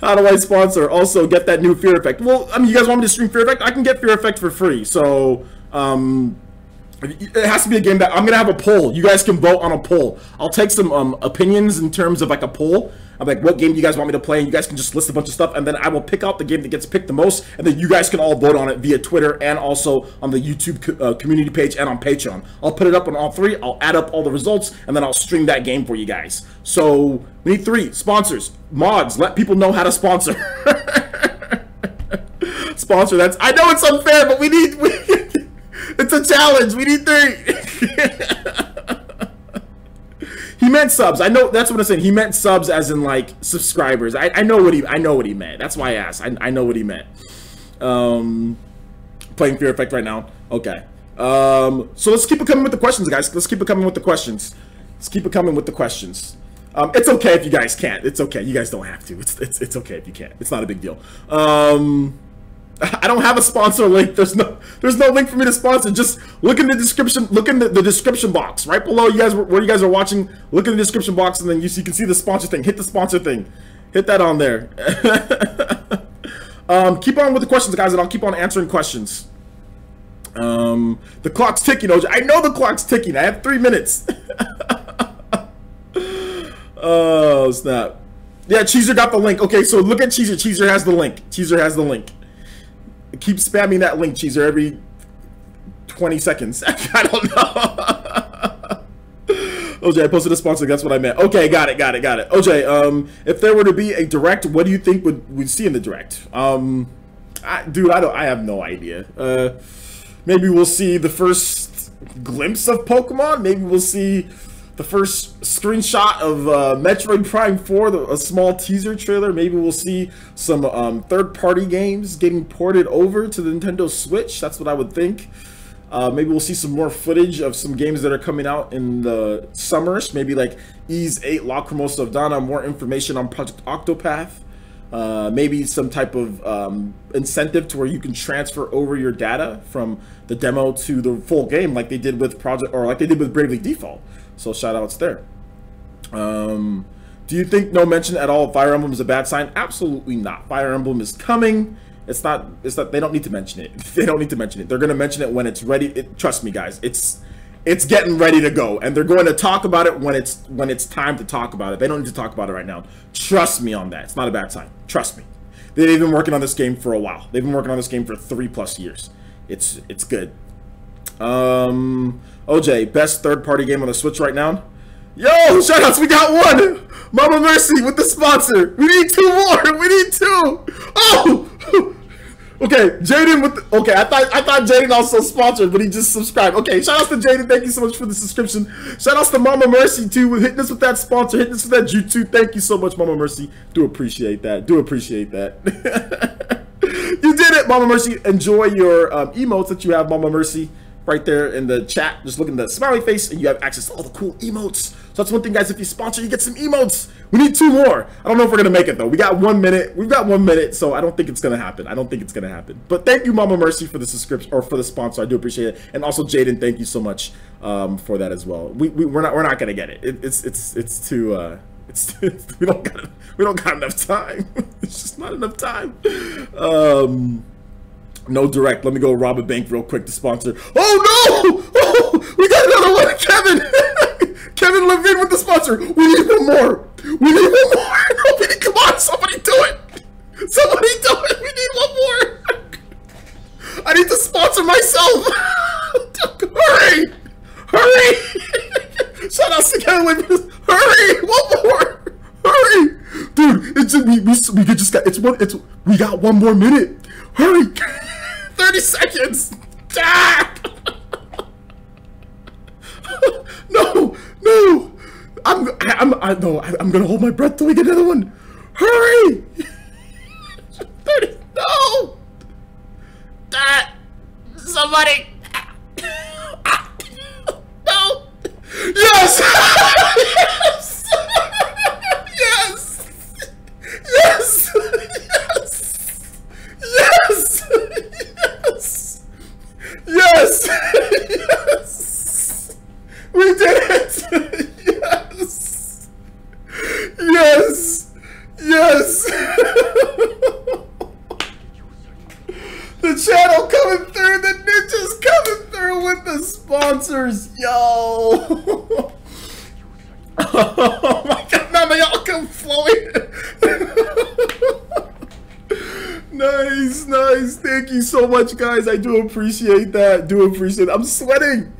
Speaker 1: How do I sponsor? Also, get that new Fear Effect. Well, I mean, you guys want me to stream Fear Effect? I can get Fear Effect for free. So, it has to be a game that I'm going to have a poll. You guys can vote on a poll. I'll take some opinions in terms of like a poll. I'm like, what game do you guys want me to play? And you guys can just list a bunch of stuff. And then I will pick out the game that gets picked the most. And then you guys can all vote on it via Twitter and also on the YouTube community page and on Patreon. I'll put it up on all 3. I'll add up all the results. And then I'll stream that game for you guys. So we need 3 sponsors. Mods, let people know how to sponsor. Sponsor, that's, I know it's unfair, but it's a challenge. We need 3. He meant subs. I know, that's what I'm saying. He meant subs as in like subscribers. I know what he meant. That's why I asked. I know what he meant. Playing Fear Effect right now. Okay. So let's keep it coming with the questions, guys. Let's keep it coming with the questions. Let's keep it coming with the questions. It's okay if you guys can't. It's okay. You guys don't have to. It's okay if you can't. It's not a big deal. I don't have a sponsor link. There's no link for me to sponsor. Just look in the description. Look in the description box right below you guys where you guys are watching. Look in the description box, and then you can see the sponsor thing. Hit the sponsor thing. Hit that on there. Keep on with the questions, guys, and I'll keep on answering questions. The clock's ticking, OJ. I know the clock's ticking. I have 3 minutes. Oh, snap. Yeah, Cheezer got the link. Okay, so look at Cheezer. Cheezer has the link. Cheezer has the link. Keep spamming that link, Cheezer, every 20 seconds. I don't know. OJ, I posted a sponsor. That's what I meant. Okay, got it. OJ, if there were to be a direct, what do you think we'd see in the direct? Dude, I have no idea. Maybe we'll see the first glimpse of Pokemon. Maybe we'll see the first screenshot of Metroid Prime 4, a small teaser trailer. Maybe we'll see some third-party games getting ported over to the Nintendo Switch. That's what I would think. Maybe we'll see some more footage of some games that are coming out in the summers. Maybe like Ys 8, Lacrimosa of Dana, more information on Project Octopath. Maybe some type of incentive to where you can transfer over your data from the demo to the full game, like they did with Bravely Default. So shout outs there. Do you think no mention at all of Fire Emblem is a bad sign? Absolutely not. Fire Emblem is coming. It's not they don't need to mention it. They don't need to mention it. They're gonna mention it when it's ready. Trust me, guys. It's getting ready to go, and they're going to talk about it when it's time to talk about it. They don't need to talk about it right now. Trust me on that. It's not a bad sign. Trust me. They've been working on this game for a while. They've been working on this game for 3+ years. It's good. OJ, best third-party game on the Switch right now? Yo, shoutouts, we got one! Mama Mercy with the sponsor. We need 2 more. We need 2. Oh! Okay, Jaden with the, okay, I thought Jaden also sponsored, but he just subscribed. Okay, shoutouts to Jaden. Thank you so much for the subscription. Shoutouts to Mama Mercy too, with hitting us with that sponsor, hitting us with that YouTube. Thank you so much, Mama Mercy. Do appreciate that. Do appreciate that. You did it, Mama Mercy. Enjoy your emotes that you have, Mama Mercy. Right there in the chat, just look at the smiley face and you have access to all the cool emotes. So that's one thing, guys. If you sponsor, you get some emotes. We need 2 more. I don't know if we're gonna make it though. We got 1 minute. We've got 1 minute, so I don't think it's gonna happen. I don't think it's gonna happen. But thank you, Mama Mercy, for the subscription or for the sponsor. I do appreciate it. And also Jaden, thank you so much for that as well. We're not gonna get it. It's too we don't got enough time. It's just not enough time. No direct. Let me go rob a bank real quick to sponsor. Oh no! Oh, we got another one, Kevin. Kevin Levine with the sponsor. We need 1 more. We need 1 more. Nobody, come on, somebody do it. Somebody do it. We need 1 more. I need to sponsor myself. Hurry! Hurry! Shout out to Kevin Levine. Hurry! 1 more. Hurry! Dude, it's we just got we got 1 more minute. Hurry! 30 seconds! Ah! No! I'm gonna hold my breath till we get another one. Hurry! 30. No! Somebody! No! Yes! Yes! Yes! Yes! Yes! Yes! Yes! We did it! Yes! Yes! Yes! The channel coming through, the ninjas coming through with the sponsors, yo! Oh my god, now they all come flowing! Nice, nice. Thank you so much, guys. I do appreciate that. I'm sweating.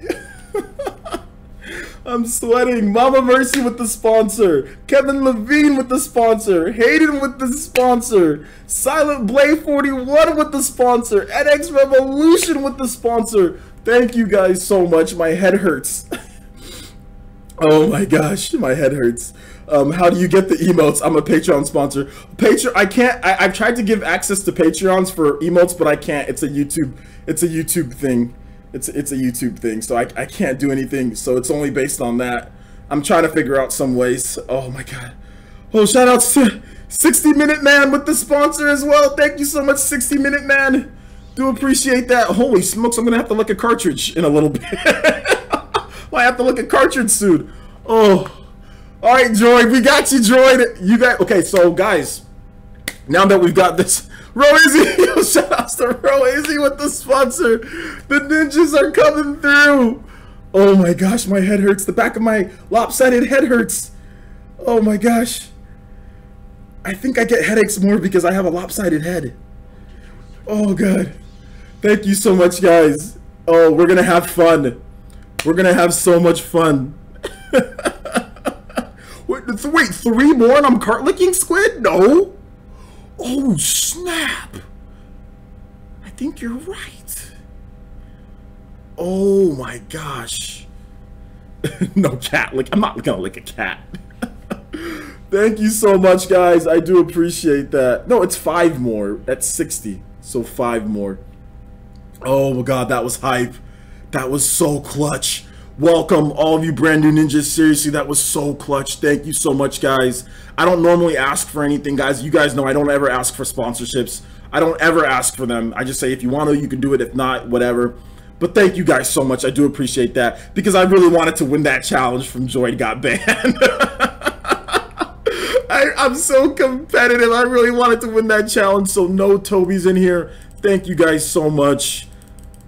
Speaker 1: I'm sweating. Mama Mercy with the sponsor. Kevin Levine with the sponsor. Hayden with the sponsor. Silent Blade 41 with the sponsor. NX Revolution with the sponsor. Thank you guys so much. My head hurts. Oh my gosh, my head hurts. How do you get the emotes? I'm a Patreon sponsor. I can't. I've tried to give access to Patreons for emotes, but I can't. It's a YouTube thing. It's a YouTube thing, so I can't do anything. So it's only based on that. I'm trying to figure out some ways. Oh my god. Oh, shout outs to 60-Minute Man with the sponsor as well. Thank you so much, 60-Minute Man. Do appreciate that. Holy smokes, I'm gonna have to look at cartridge in a little bit. I have to look at cartridge soon. Oh, all right, Droid, we got you, Droid. You got okay. So, guys, now that we've got this, Izzy, shout outs to Izzy with the sponsor. The ninjas are coming through. Oh my gosh, my head hurts. The back of my lopsided head hurts. Oh my gosh. I think I get headaches more because I have a lopsided head. Oh god. Thank you so much, guys. Oh, we're gonna have fun. We're gonna have so much fun. Wait, 3 more and I'm cart licking squid? No. Oh snap. I think you're right. Oh my gosh. No cat lick. I'm not gonna lick a cat. Thank you so much, guys. I do appreciate that. No, it's 5 more. That's 60. So 5 more. Oh my god, that was hype. That was so clutch. Welcome, all of you brand new ninjas. Seriously, that was so clutch. Thank you so much, guys. I don't normally ask for anything, guys. You guys know I don't ever ask for sponsorships. I don't ever ask for them. I just say if you want to, you can do it. If not, whatever. But thank you guys so much. I do appreciate that because I really wanted to win that challenge from Joy Got Banned. I'm so competitive. I really wanted to win that challenge. So no Toby's in here. Thank you guys so much.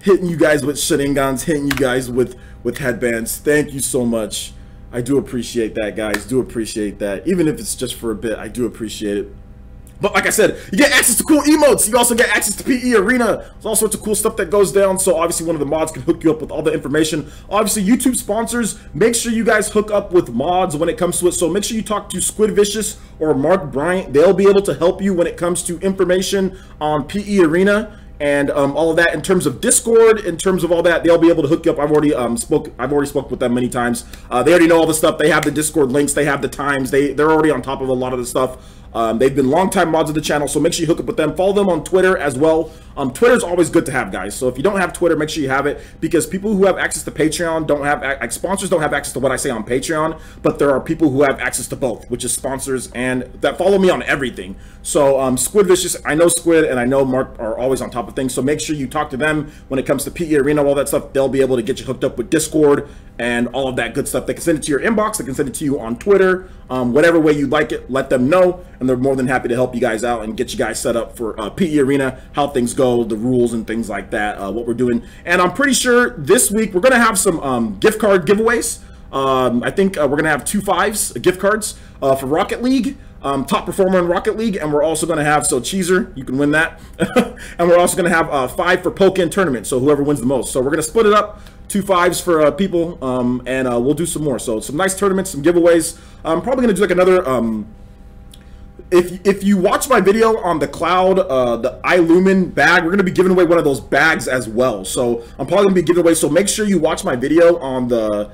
Speaker 1: Hitting you guys with Sharingans, hitting you guys with headbands. Thank you so much. I do appreciate that, guys. Do appreciate that. Even if it's just for a bit, I do appreciate it. But like I said, you get access to cool emotes. You also get access to PE Arena. There's all sorts of cool stuff that goes down. So obviously one of the mods can hook you up with all the information. Obviously YouTube sponsors, make sure you guys hook up with mods when it comes to it. So make sure you talk to Squid Vicious or Mark Bryant. They'll be able to help you when it comes to information on PE Arena and all of that. In terms of Discord, in terms of all that, they'll be able to hook you up. I've already spoke with them many times. They already know all the stuff. They have the Discord links. They have the times. They're already on top of a lot of the stuff. They've been longtime mods of the channel, so make sure you hook up with them. Follow them on Twitter as well. Twitter's always good to have, guys. So if you don't have Twitter, make sure you have it, because people who have access to Patreon don't have, like, sponsors don't have access to what I say on Patreon, but there are people who have access to both, which is sponsors and that follow me on everything. So Squid Vicious, I know Squid and I know Mark are always on top of things, so make sure you talk to them when it comes to PE Arena, all that stuff. They'll be able to get you hooked up with Discord and all of that good stuff. They can send it to your inbox, they can send it to you on Twitter, whatever way you like it, let them know, and they're more than happy to help you guys out and get you guys set up for PE Arena, how things go, the rules and things like that, what we're doing. And I'm pretty sure this week we're gonna have some gift card giveaways. I think we're gonna have 2 5s gift cards for Rocket League, top performer in Rocket League, and we're also gonna have, so Cheeser, you can win that. And we're also gonna have 5 for Pokken Tournament, so whoever wins the most. So we're gonna split it up, 2 5s for people, and we'll do some more. So some nice tournaments, some giveaways. I'm probably gonna do like another if you watch my video on the Cloud, the iLumen bag, we're going to be giving away one of those bags as well. So I'm probably going to be giving away. So make sure you watch my video on the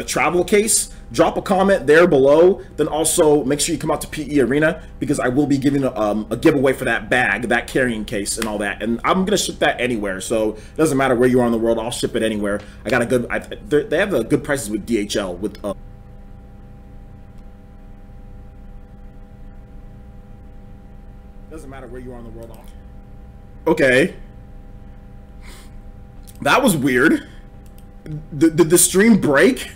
Speaker 1: travel case. Drop a comment there below. Then also make sure you come out to PE Arena, because I will be giving a giveaway for that bag, that carrying case and all that. And I'm going to ship that anywhere. So it doesn't matter where you are in the world. I'll ship it anywhere. I got a good, they have good prices with DHL with doesn't matter where you are in the world. Okay. That was weird. Did the stream break?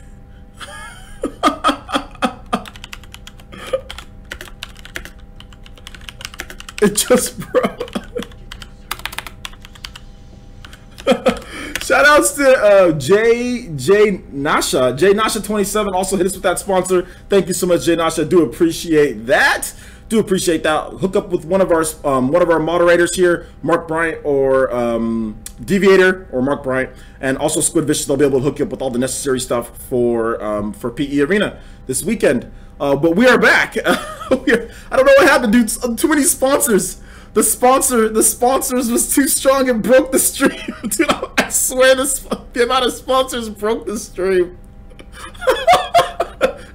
Speaker 1: It just broke. Shout outs to J Nasha. J Nasha 27 also hit us with that sponsor. Thank you so much, J Nasha. Do appreciate that. Do appreciate that. Hook up with one of our moderators here, Mark Bryant or Deviator or Mark Bryant, and also Squid Vicious. They'll be able to hook you up with all the necessary stuff for PE Arena this weekend. But we are back. I don't know what happened, dude. Too many sponsors. The sponsors was too strong and broke the stream. Dude, I swear the amount of sponsors broke the stream.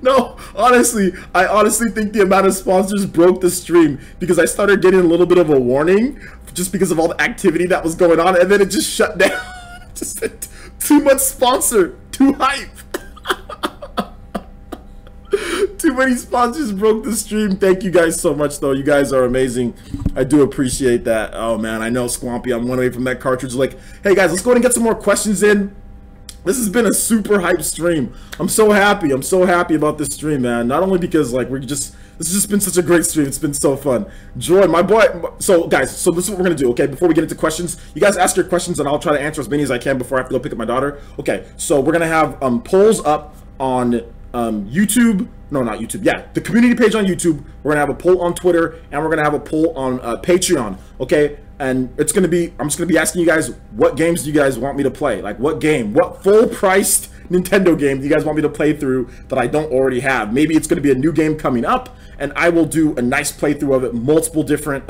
Speaker 1: No, honestly, I honestly think the amount of sponsors broke the stream, because I started getting a little bit of a warning just because of all the activity that was going on, and then it just shut down. Just too much sponsor, too hype. Too Too many sponsors broke the stream. Thank you guys so much, though. You guys are amazing. I do appreciate that. Oh, man, I know, Squampy. I'm one away from that cartridge. Like, hey, guys, let's go ahead and get some more questions in. This has been a super hype stream. I'm so happy. I'm so happy about this stream, man. Not only because, like, this has just been such a great stream. It's been so fun. Joy, my boy. So, guys, so this is what we're going to do, okay? Before we get into questions, you guys ask your questions, and I'll try to answer as many as I can before I have to go pick up my daughter. Okay, so we're going to have polls up on YouTube. No, not YouTube. Yeah, the community page on YouTube. We're going to have a poll on Twitter, and we're going to have a poll on Patreon, okay? And it's going to be, I'm just going to be asking you guys, what games do you guys want me to play? Like, what game? What full-priced Nintendo game do you guys want me to play through that I don't already have? Maybe it's going to be a new game coming up, and I will do a nice playthrough of it, multiple different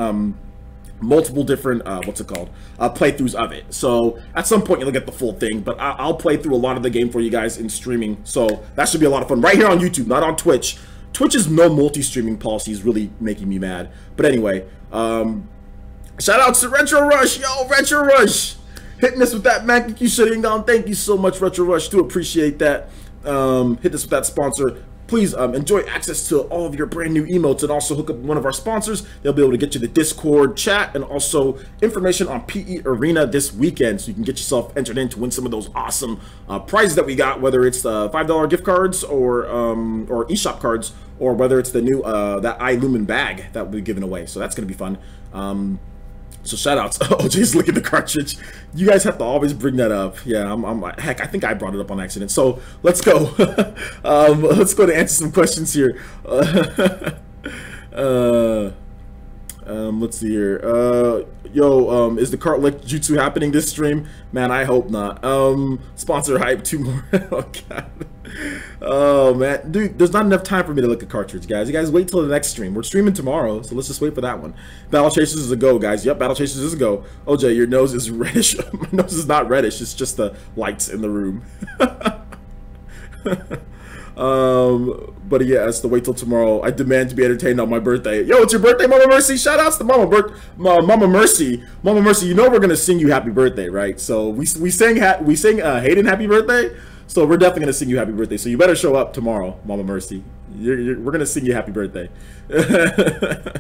Speaker 1: what's it called, playthroughs of it. So at some point you'll get the full thing, but I'll play through a lot of the game for you guys in streaming, so that should be a lot of fun right here on YouTube, not on Twitch. Twitch's no multi-streaming policy is really making me mad. But anyway, shout out to Retro Rush. Yo, Retro Rush, hitting us with that Mac you shutting down. Thank you so much, Retro Rush. Do appreciate that. Hit us with that sponsor. Please enjoy access to all of your brand new emotes, and also hook up one of our sponsors. They'll be able to get you the Discord chat and also information on PE Arena this weekend, so you can get yourself entered in to win some of those awesome prizes that we got, whether it's the $5 gift cards or eShop cards, or whether it's the new that iLumen bag that we'll be giving away. So that's gonna be fun. So shout outs. OJ's looking at the cartridge. You guys have to always bring that up. Yeah, heck, I think I brought it up on accident. So let's go. Let's go to answer some questions here. Let's see here. Is the cartlick jutsu happening this stream? Man, I hope not. Sponsor hype, 2 more. Oh god. Oh man, dude, there's not enough time for me to look at cartridge, guys. You guys wait till the next stream. We're streaming tomorrow, so let's just wait for that one. Battle Chasers is a go, guys. Yep, Battle Chasers is a go. OJ, your nose is reddish. My nose is not reddish. It's just the lights in the room. But yeah, it's the wait till tomorrow. I demand to be entertained on my birthday. Yo, it's your birthday, Mama Mercy. Shout outs to Mama Mercy. Mama Mercy, you know we're gonna sing you happy birthday, right? So we sang Hayden happy birthday. So we're definitely gonna sing you happy birthday. So you better show up tomorrow, Mama Mercy. We're gonna sing you happy birthday. It's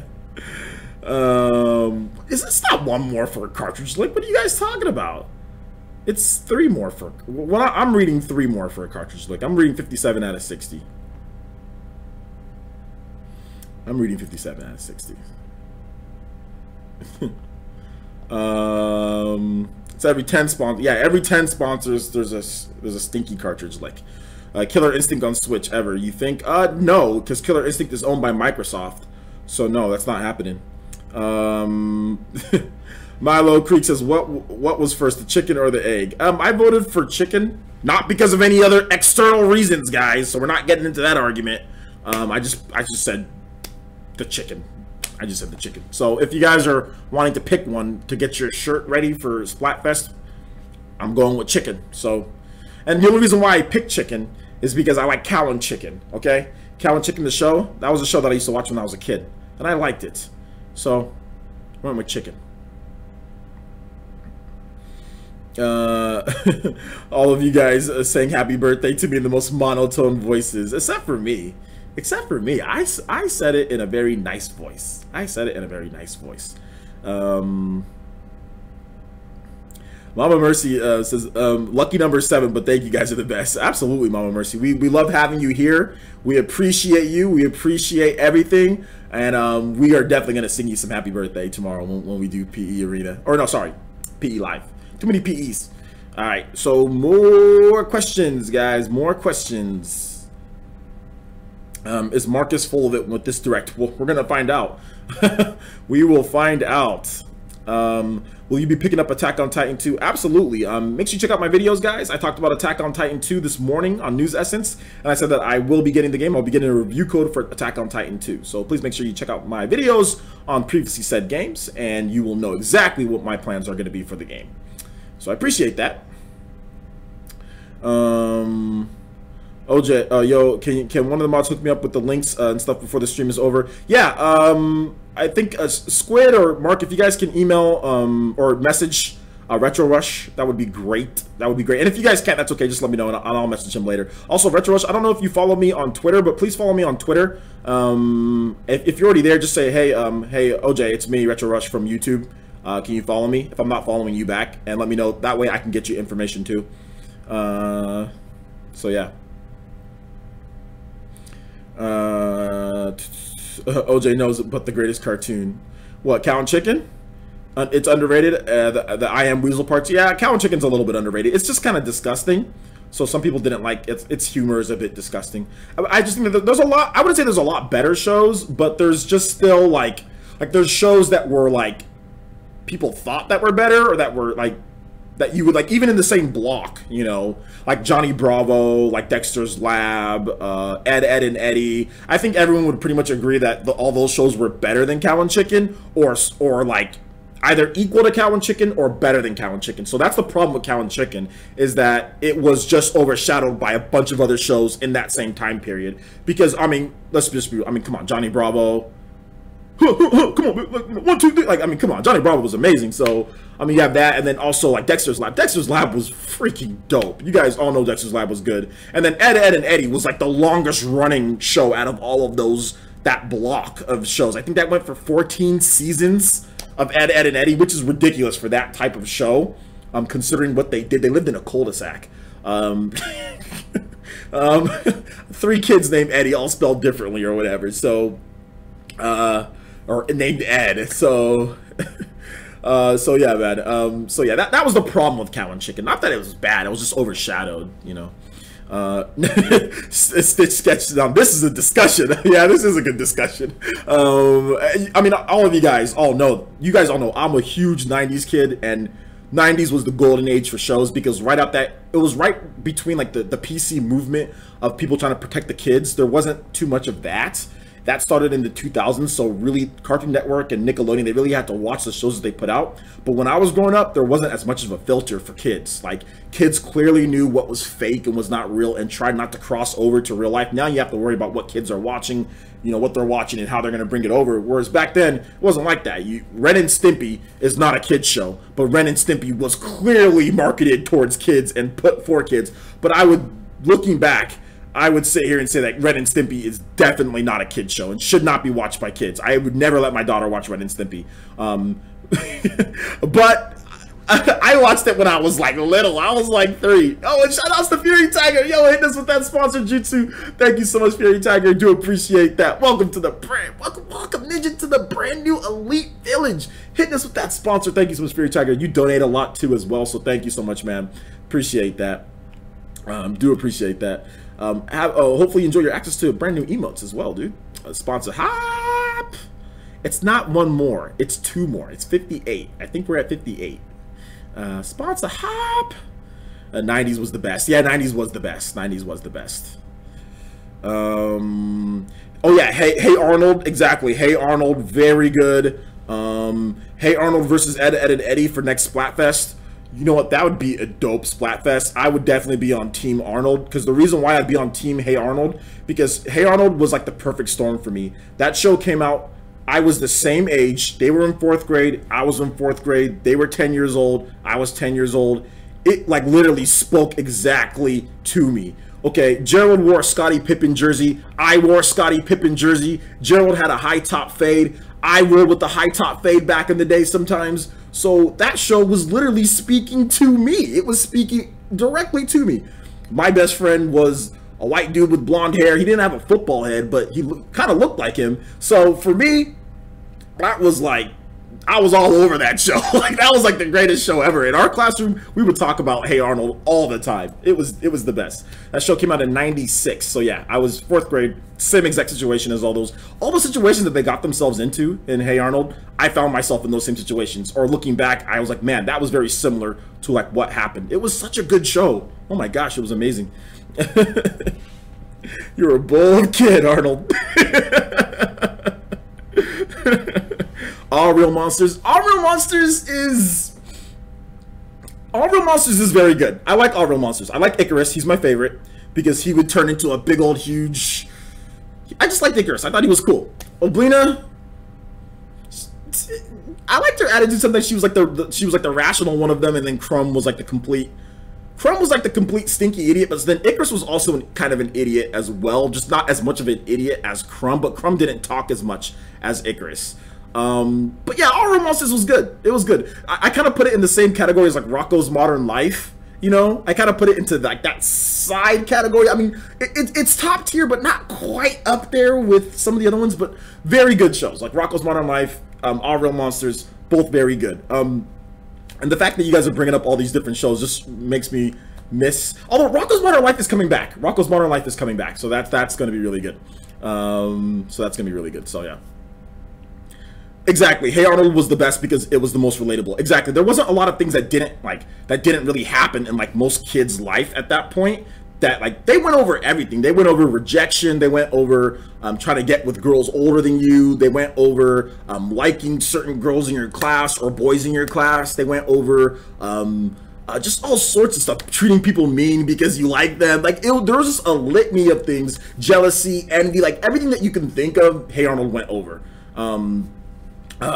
Speaker 1: not 1 more for a cartridge. Like, what are you guys talking about? It's 3 more for. Well, I'm reading 3 more for a cartridge. Like, I'm reading 57 out of 60. I'm reading 57 out of 60. It's every 10 sponsors. Yeah, every 10 sponsors, there's a stinky cartridge. Like Killer Instinct on Switch ever. You think? No, because Killer Instinct is owned by Microsoft. So no, that's not happening. Milo Creek says, what was first, the chicken or the egg? I voted for chicken, not because of any other external reasons, guys. So we're not getting into that argument. I just said the chicken. I just said the chicken. So if you guys are wanting to pick one to get your shirt ready for Splatfest, I'm going with chicken. So, and the only reason why I picked chicken is because I like Cow and Chicken. Okay, Cow and Chicken, the show. That was a show that I used to watch when I was a kid, and I liked it. So, I went with chicken. All of you guys saying happy birthday to me in the most monotone voices, except for me. Except for me. I said it in a very nice voice. Mama Mercy says, lucky number 7, but thank you, guys are the best. Absolutely, Mama Mercy. We love having you here. We appreciate you. We appreciate everything. And we are definitely going to sing you some happy birthday tomorrow when we do PE Arena. Or no, sorry, PE Live. Too many PEs. All right, so more questions, guys. More questions. Is Marcus full of it with this direct? Well, we're gonna find out. We will find out. Will you be picking up Attack on Titan 2? Absolutely. Make sure you check out my videos, guys. I talked about Attack on Titan 2 this morning on PlayerEssence, and I said that I will be getting the game. I'll be getting a review code for Attack on Titan 2. So please make sure you check out my videos on previously said games, and you will know exactly what my plans are going to be for the game. So I appreciate that. OJ, yo, can one of the mods hook me up with the links and stuff before the stream is over? Yeah, I think Squid or Mark, if you guys can email or message Retro Rush, that would be great. That would be great. And if you guys can't, that's okay. Just let me know, and I'll message him later. Also, Retro Rush, I don't know if you follow me on Twitter, but please follow me on Twitter. If you're already there, just say, hey, hey, OJ, it's me, Retro Rush from YouTube. Can you follow me if I'm not following you back? And let me know. That way I can get you information too. So, yeah. OJ knows but the greatest cartoon. What, Cow and Chicken? It's underrated. The I Am Weasel parts. Yeah, Cow and Chicken's a little bit underrated. It's just kind of disgusting. So some people didn't like it. Its humor is a bit disgusting. I just think that there's a lot. I wouldn't say there's a lot better shows, but there's just still like there's shows that were like people thought that were better, or that were like that you would like even in the same block, you know, like Johnny Bravo, like Dexter's Lab, Ed, Ed and Eddie. I think everyone would pretty much agree that all those shows were better than Cow and Chicken, or like either equal to Cow and Chicken or better than Cow and Chicken. So that's the problem with Cow and Chicken, is that it was just overshadowed by a bunch of other shows in that same time period. Because I mean, let's just be, I mean, come on, Johnny Bravo. Come on, 1, 2, 3. Like, I mean, come on, Johnny Bravo was amazing. So, I mean, you have that, and then also like Dexter's Lab. Dexter's Lab was freaking dope. You guys all know Dexter's Lab was good. And then Ed, Ed and Eddie was like the longest running show out of all of those, that block of shows. I think that went for 14 seasons of Ed, Ed and Eddie, which is ridiculous for that type of show, considering what they did. They lived in a cul-de-sac. 3 kids named Eddie, all spelled differently or whatever. So, or named Ed. So, so yeah, man. So yeah, that was the problem with Cow and Chicken. Not that it was bad; it was just overshadowed, you know. Stitch sketches on. This is a discussion. Yeah, this is a good discussion. I mean, all of you guys all know. You guys all know I'm a huge '90s kid, and '90s was the golden age for shows, because it was right between like the PC movement of people trying to protect the kids. There wasn't too much of that. That started in the 2000s, so really Cartoon Network and Nickelodeon, they really had to watch the shows that they put out. But when I was growing up, there wasn't as much of a filter for kids. Like, kids clearly knew what was fake and was not real and tried not to cross over to real life. Now you have to worry about what kids are watching, you know, what they're watching and how they're going to bring it over. Whereas back then, it wasn't like that. Ren and Stimpy is not a kid's show, but Ren and Stimpy was clearly marketed towards kids and put for kids. But looking back, I would sit here and say that Ren and Stimpy is definitely not a kid's show and should not be watched by kids. I would never let my daughter watch Ren and Stimpy. But I watched it when I was like little. I was like 3. Oh, and shout outs to Fury Tiger. Yo, hit us with that sponsor, Jutsu. Thank you so much, Fury Tiger. Do appreciate that. Welcome to the brand. Welcome, Ninja, to the brand new Elite Village. Hit us with that sponsor. Thank you so much, Fury Tiger. You donate a lot too as well, so thank you so much, man. Appreciate that. Do appreciate that. Hopefully you enjoy your access to brand new emotes as well, dude. Sponsor Hop. It's not 1 more. It's 2 more. It's 58. I think we're at 58. Sponsor Hop. 90s was the best. Yeah, 90s was the best. 90s was the best. Oh yeah, Hey Arnold. Exactly. Hey Arnold. Very good. Hey Arnold versus Ed, Ed and Eddie for next Splatfest. You know what? That would be a dope Splatfest. I would definitely be on Team Arnold, because the reason why I'd be on Team Hey Arnold, because Hey Arnold was like the perfect storm for me. That show came out, I was the same age. They were in 4th grade. I was in 4th grade. They were 10 years old. I was 10 years old. It like literally spoke exactly to me. Okay, Gerald wore a Scottie Pippen jersey. I wore a Scottie Pippen jersey. Gerald had a high top fade. I wore with the high top fade back in the day sometimes. So that show was literally speaking to me. It was speaking directly to me. My best friend was a white dude with blonde hair. He didn't have a football head, but he kind of looked like him. So for me, that was like, I was all over that show. Like, that was like the greatest show ever. In our classroom, we would talk about Hey Arnold all the time. It was the best. That show came out in '96. So yeah, I was 4th grade. Same exact situation as all the situations that they got themselves into in Hey Arnold. I found myself in those same situations. Or looking back, I was like, man, that was very similar to like what happened. It was such a good show. Oh my gosh, it was amazing. You're a bold kid, Arnold. All Real Monsters. All Real Monsters is very good. I like All Real Monsters. I like Icarus. He's my favorite because he would turn into a big old huge. I just liked Icarus. I thought he was cool. Oblina, I liked her attitude. Sometimes she was like the rational one of them, and then Crumb was like the complete stinky idiot. But then Icarus was also kind of an idiot as well, just not as much of an idiot as Crumb. But Crumb didn't talk as much as Icarus. But yeah, All Real Monsters was good. It was good. I kind of put it in the same category as like Rocko's Modern Life. You know, I kind of put it into like that side category. I mean, it's top tier, but not quite up there with some of the other ones. But very good shows, like Rocko's Modern Life, All Real Monsters, both very good. And the fact that you guys are bringing up all these different shows just makes me miss. Although Rocko's Modern Life is coming back. Rocko's Modern Life is coming back, so that's going to be really good. So yeah. Exactly. Hey Arnold was the best because it was the most relatable. Exactly. There wasn't a lot of things that didn't really happen in like most kids' life at that point. That like they went over everything. They went over rejection. They went over trying to get with girls older than you. They went over liking certain girls in your class or boys in your class. They went over just all sorts of stuff. Treating people mean because you like them. Like there was just a litany of things. Jealousy, envy, like everything that you can think of. Hey Arnold went over.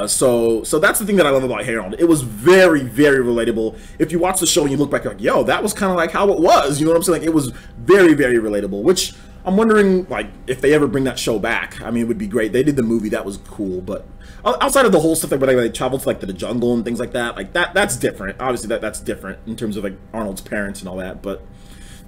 Speaker 1: So that's the thing that I love about Hey Arnold. It was very, very relatable. If you watch the show and you look back, you're like, yo, that was kind of like how it was. You know what I'm saying? Like, it was very, very relatable, which I'm wondering, like, if they ever bring that show back. I mean, it would be great. They did the movie. That was cool. But outside of the whole stuff that they traveled to, like, the jungle and things like that, like, that's different. Obviously, that's different in terms of, like, Arnold's parents and all that. But,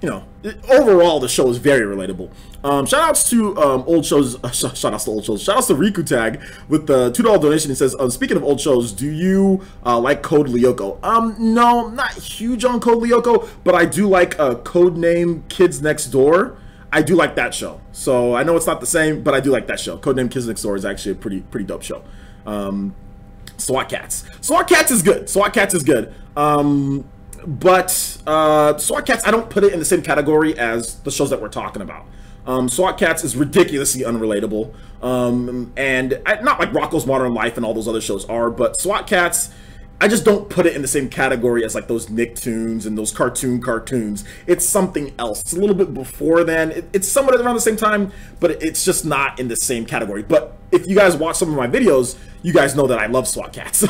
Speaker 1: you know, overall, the show is very relatable. Shout outs to old shows. Shout outs to old shows. Shout outs to Riku Tag with the $2 donation. He says, speaking of old shows, do you like Code Lyoko? No, not huge on Code Lyoko, but I do like Codename Kids Next Door. I do like that show. So I know it's not the same, but I do like that show. Codename Kids Next Door is actually a pretty dope show. SWAT Cats. SWAT Cats is good. SWAT Cats is good. But SWAT Cats, I don't put it in the same category as the shows that we're talking about. SWAT Cats is ridiculously unrelatable. And not like Rocko's Modern Life and all those other shows are, but SWAT Cats, I just don't put it in the same category as like those Nicktoons and those cartoons. It's something else. It's a little bit before then. It's somewhat around the same time, but it's just not in the same category. But if you guys watch some of my videos, you guys know that I love SWAT Cats.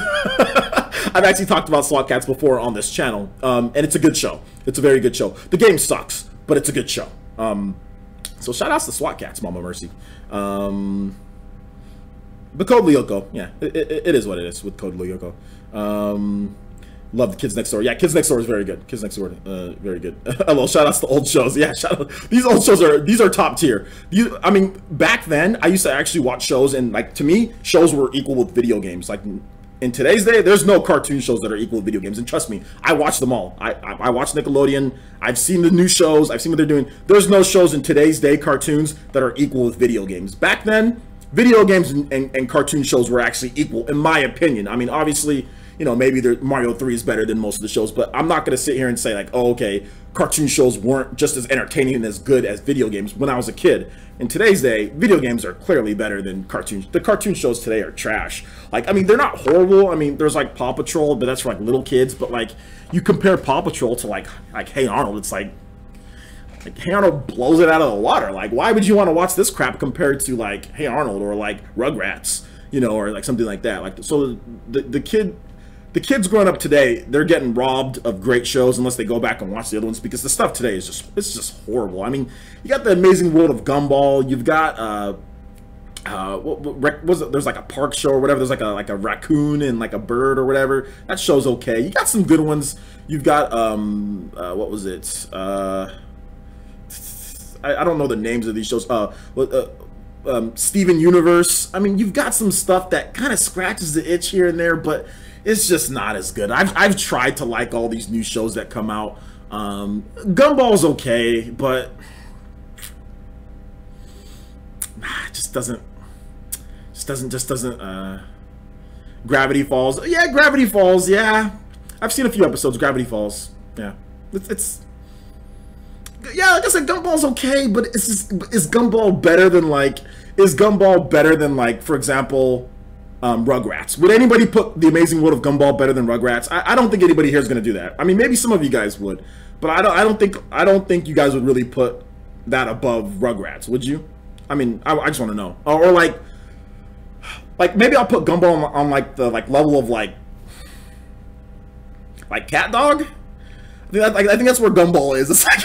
Speaker 1: I've actually talked about SWAT Cats before on this channel, and it's a good show. It's a very good show. The game sucks, but it's a good show. So shout outs to SWAT Cats, Mama Mercy. But Code Lyoko, yeah, it is what it is with Code Lyoko. Love the Kids Next Door. Yeah, Kids Next Door is very good. Kids Next Door, very good. Hello, shout outs to old shows. Yeah, shout out. These old shows are top tier. I mean, back then I used to actually watch shows, and like to me, shows were equal with video games. Like in today's day, there's no cartoon shows that are equal with video games. And trust me, I watch them all. I watch Nickelodeon. I've seen the new shows. I've seen what they're doing. There's no shows in today's day, cartoons, that are equal with video games. Back then, video games and cartoon shows were actually equal, in my opinion. I mean, obviously, you know, maybe Mario 3 is better than most of the shows, but I'm not going to sit here and say like, oh, okay, cartoon shows weren't just as entertaining and as good as video games when I was a kid. In today's day, video games are clearly better than cartoons. The cartoon shows today are trash. Like, I mean, they're not horrible. I mean, there's like Paw Patrol, but that's for like little kids. But like, you compare Paw Patrol to like Hey Arnold, it's like Hey Arnold blows it out of the water. Like, why would you want to watch this crap compared to like Hey Arnold or like Rugrats, you know, or like something like that? Like, so the kids growing up today, they're getting robbed of great shows unless they go back and watch the other ones, because the stuff today is just horrible. I mean, you got the Amazing World of Gumball. You've got what was it? There's like a park show or whatever. There's like a raccoon and like a bird or whatever. That show's okay. You got some good ones. You've got what was it? I don't know the names of these shows. Steven Universe. I mean, you've got some stuff that kind of scratches the itch here and there, but it's just not as good. I've tried to like all these new shows that come out. Gumball's okay, but just doesn't. Gravity Falls. Yeah, Gravity Falls. Yeah, I've seen a few episodes. Gravity Falls. Yeah, it's yeah, like I said, Gumball's okay, but is Gumball better than like? Is Gumball better than like, for example, Rugrats? Would anybody put The Amazing World of Gumball better than Rugrats? I don't think anybody here is going to do that. I mean, maybe some of you guys would, but I don't think you guys would really put that above Rugrats, would you? I mean, I just want to know. Or like, like maybe I'll put Gumball on like the level of like Cat Dog. I think that's where Gumball is. It's like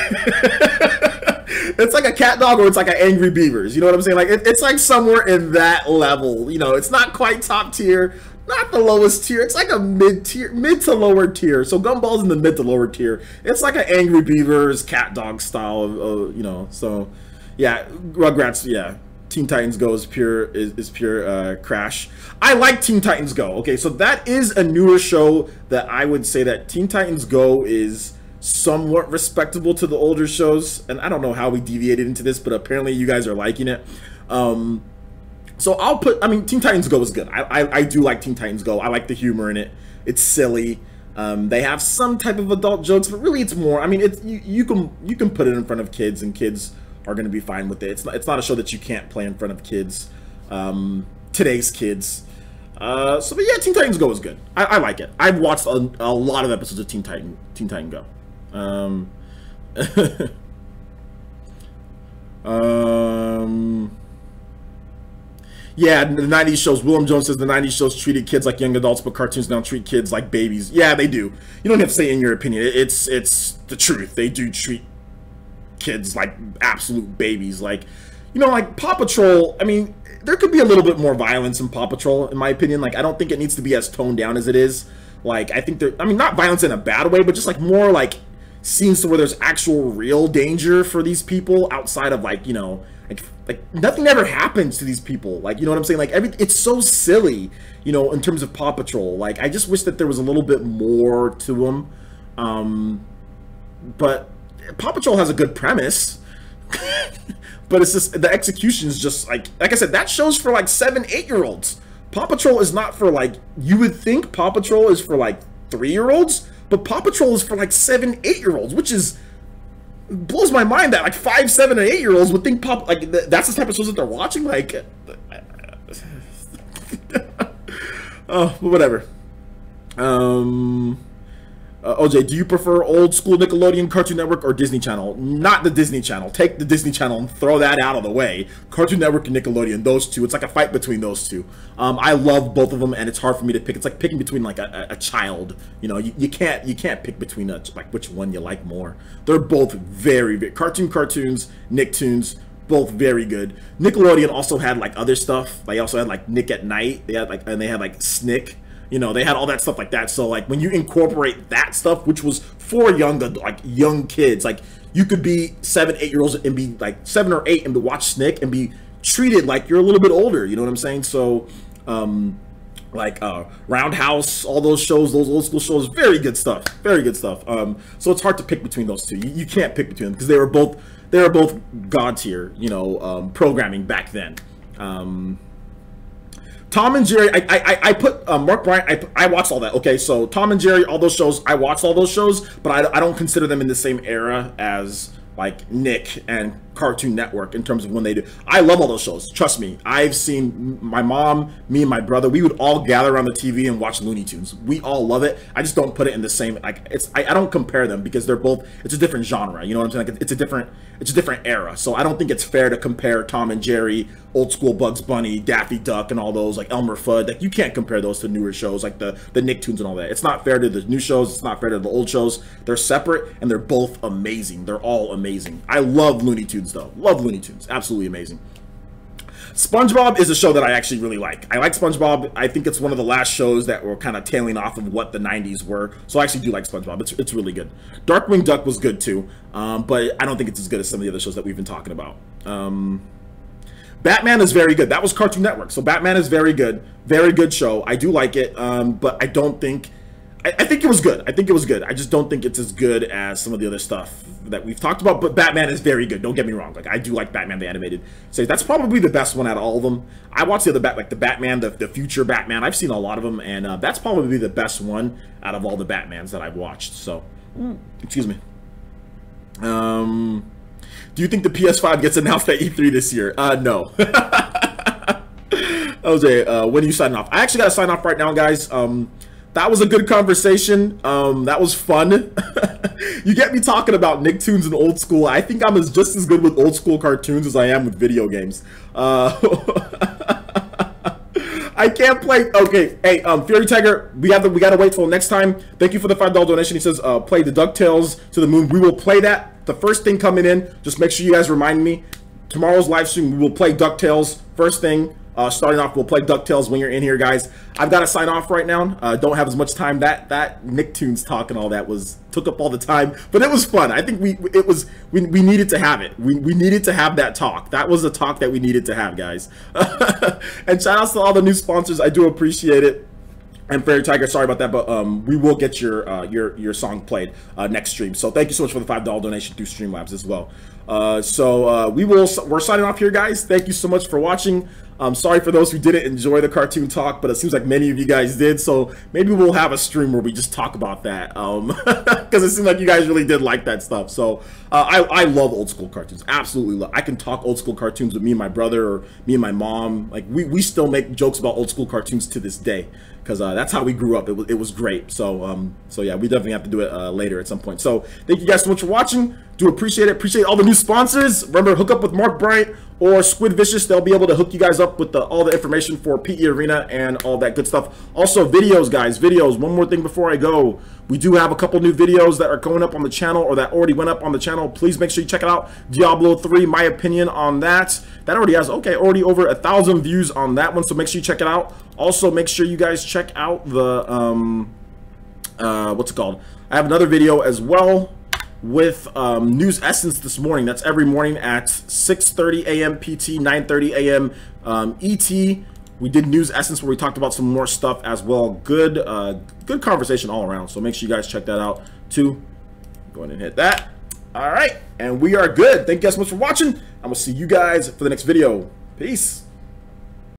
Speaker 1: it's like a Cat Dog, or it's like an Angry Beavers. You know what I'm saying? Like it's like somewhere in that level. You know, it's not quite top tier, not the lowest tier. It's like a mid to lower tier. So Gumball's in the mid to lower tier. It's like an Angry Beavers, Cat Dog style of you know. So yeah, Rugrats. Yeah, Teen Titans Go is pure crash. I like Teen Titans Go. Okay, so that is a newer show that I would say that Teen Titans Go is somewhat respectable to the older shows, and I don't know how we deviated into this, but apparently you guys are liking it. So I'll put, I mean, Teen Titans Go is good. I do like Teen Titans Go. I like the humor in it. It's silly. They have some type of adult jokes, but really it's more, I mean, it's you can put it in front of kids, and kids are going to be fine with it. It's not a show that you can't play in front of kids, today's kids. But yeah, Teen Titans Go is good. I like it. I've watched a lot of episodes of Teen Titan Go. Yeah, the 90s shows. Willem Jones says the 90s shows treated kids like young adults, but cartoons now treat kids like babies. Yeah, they do. You don't have to say in your opinion. It's the truth. They do treat kids like absolute babies. Like, you know, like Paw Patrol, I mean, there could be a little bit more violence in Paw Patrol, in my opinion. Like, I don't think it needs to be as toned down as it is. Like, I think I mean, not violence in a bad way, but just like more like scenes to where there's actual real danger for these people outside of like, you know, like nothing ever happens to these people. Like, you know what I'm saying? Like it's so silly, you know, in terms of Paw Patrol. Like, I just wish that there was a little bit more to them. But Paw Patrol has a good premise. But it's just the execution is just like I said, that show's for like 7-8-year-olds. Paw Patrol is not for like, you would think Paw Patrol is for like 3-year-olds, but Paw Patrol is for like 7-8-year-olds, which is blows my mind that like 5, 7, and 8-year-olds would think that's the type of shows that they're watching. Like, oh, whatever. OJ, do you prefer old school Nickelodeon, Cartoon Network, or Disney Channel? Not the Disney Channel. Take the Disney Channel and throw that out of the way. Cartoon Network and Nickelodeon, those two. It's like a fight between those two. I love both of them, and it's hard for me to pick. It's like picking between like a child. You know, you can't pick between like which one you like more. They're both very cartoons, Nicktoons, both very good. Nickelodeon also had like other stuff. They also had like Nick at Night. They had like Snick. You know, they had all that stuff like that. So like when you incorporate that stuff, which was for young kids, like you could be 7, 8-year-olds and be like 7 or 8 and watch Snick and be treated like you're a little bit older. You know what I'm saying? So Roundhouse, all those shows, those old school shows, very good stuff. Very good stuff. So it's hard to pick between those two. You can't pick between them because they were both god tier, you know, programming back then. Tom and Jerry, I put Mark Bryant, I watched all that. Okay, so Tom and Jerry, all those shows, I watched all those shows, but I don't consider them in the same era as like Nick and Cartoon Network in terms of when they do. I love all those shows. Trust me. I've seen my mom, me and my brother, we would all gather around the TV and watch Looney Tunes. We all love it. I just don't put it in the same, like, I don't compare them because they're both, it's a different genre. You know what I'm saying? Like, it's a different era. So I don't think it's fair to compare Tom and Jerry, old school Bugs Bunny, Daffy Duck, and all those, like Elmer Fudd. Like, you can't compare those to newer shows like the Nicktoons and all that. It's not fair to the new shows. It's not fair to the old shows. They're separate and they're both amazing. They're all amazing. I love Looney Tunes though. Love Looney Tunes. Absolutely amazing. SpongeBob is a show that I actually really like. I like SpongeBob. I think it's one of the last shows that were kind of tailing off of what the 90s were. So I actually do like SpongeBob. It's really good. Darkwing Duck was good too, but I don't think it's as good as some of the other shows that we've been talking about. Batman is very good. That was Cartoon Network. So Batman is very good. Very good show. I do like it, but I don't think... I think it was good. I think it was good. I just don't think it's as good as some of the other stuff that we've talked about. But Batman is very good. Don't get me wrong. Like, I do like Batman the animated. So that's probably the best one out of all of them. I watched the other the Batman, the future Batman. I've seen a lot of them, and that's probably the best one out of all the Batmans that I've watched. So, excuse me. Do you think the PS5 gets announced at E3 this year? No. Jose, when are you signing off? I actually got to sign off right now, guys. That was a good conversation. That was fun. You get me talking about Nicktoons and old school. I think I'm just as good with old school cartoons as I am with video games. I I can't play. Okay, hey, Fury Tiger, we gotta wait till next time. Thank you for the $5 donation. He says, play the DuckTales to the moon. We will play that. The first thing coming in. Just make sure you guys remind me. Tomorrow's live stream, we will play DuckTales. First thing, starting off, we'll play DuckTales when you're in here, guys. I've got to sign off right now. Don't have as much time. That Nicktoons talk and all that took up all the time, but it was fun. I think we needed to have it. We needed to have that talk. That was the talk that we needed to have, guys. And shout outs to all the new sponsors. I do appreciate it. And Fairy Tiger, sorry about that, but we will get your song played next stream. So thank you so much for the $5 donation through Streamlabs as well. We're signing off here, guys. Thank you so much for watching. Sorry for those who didn't enjoy the cartoon talk, but it seems like many of you guys did. So maybe we'll have a stream where we just talk about that, because it seems like you guys really did like that stuff. So I love old school cartoons. Absolutely love. I can talk old school cartoons with me and my brother, or me and my mom. Like we still make jokes about old school cartoons to this day, because that's how we grew up. It was great. So yeah, we definitely have to do it later at some point. So thank you guys so much for watching. Do appreciate it. Appreciate all the new sponsors. Remember, hook up with Mark Bryant or Squid Vicious. They'll be able to hook you guys up with all the information for PE Arena and all that good stuff. Also, videos, guys. Videos. One more thing before I go. We do have a couple new videos that are going up on the channel, or that already went up on the channel. Please make sure you check it out. Diablo 3, my opinion on that. That already has, already over 1,000 views on that one, so make sure you check it out. Also, make sure you guys check out the, what's it called? I have another video as well with News Essence this morning. That's every morning at 6:30 a.m. PT, 9:30 a.m. ET. We did News Essence where we talked about some more stuff as well. Good conversation all around. So make sure you guys check that out too. Go ahead and hit that. All right, and we are good. Thank you guys so much for watching. I'm gonna see you guys for the next video. Peace.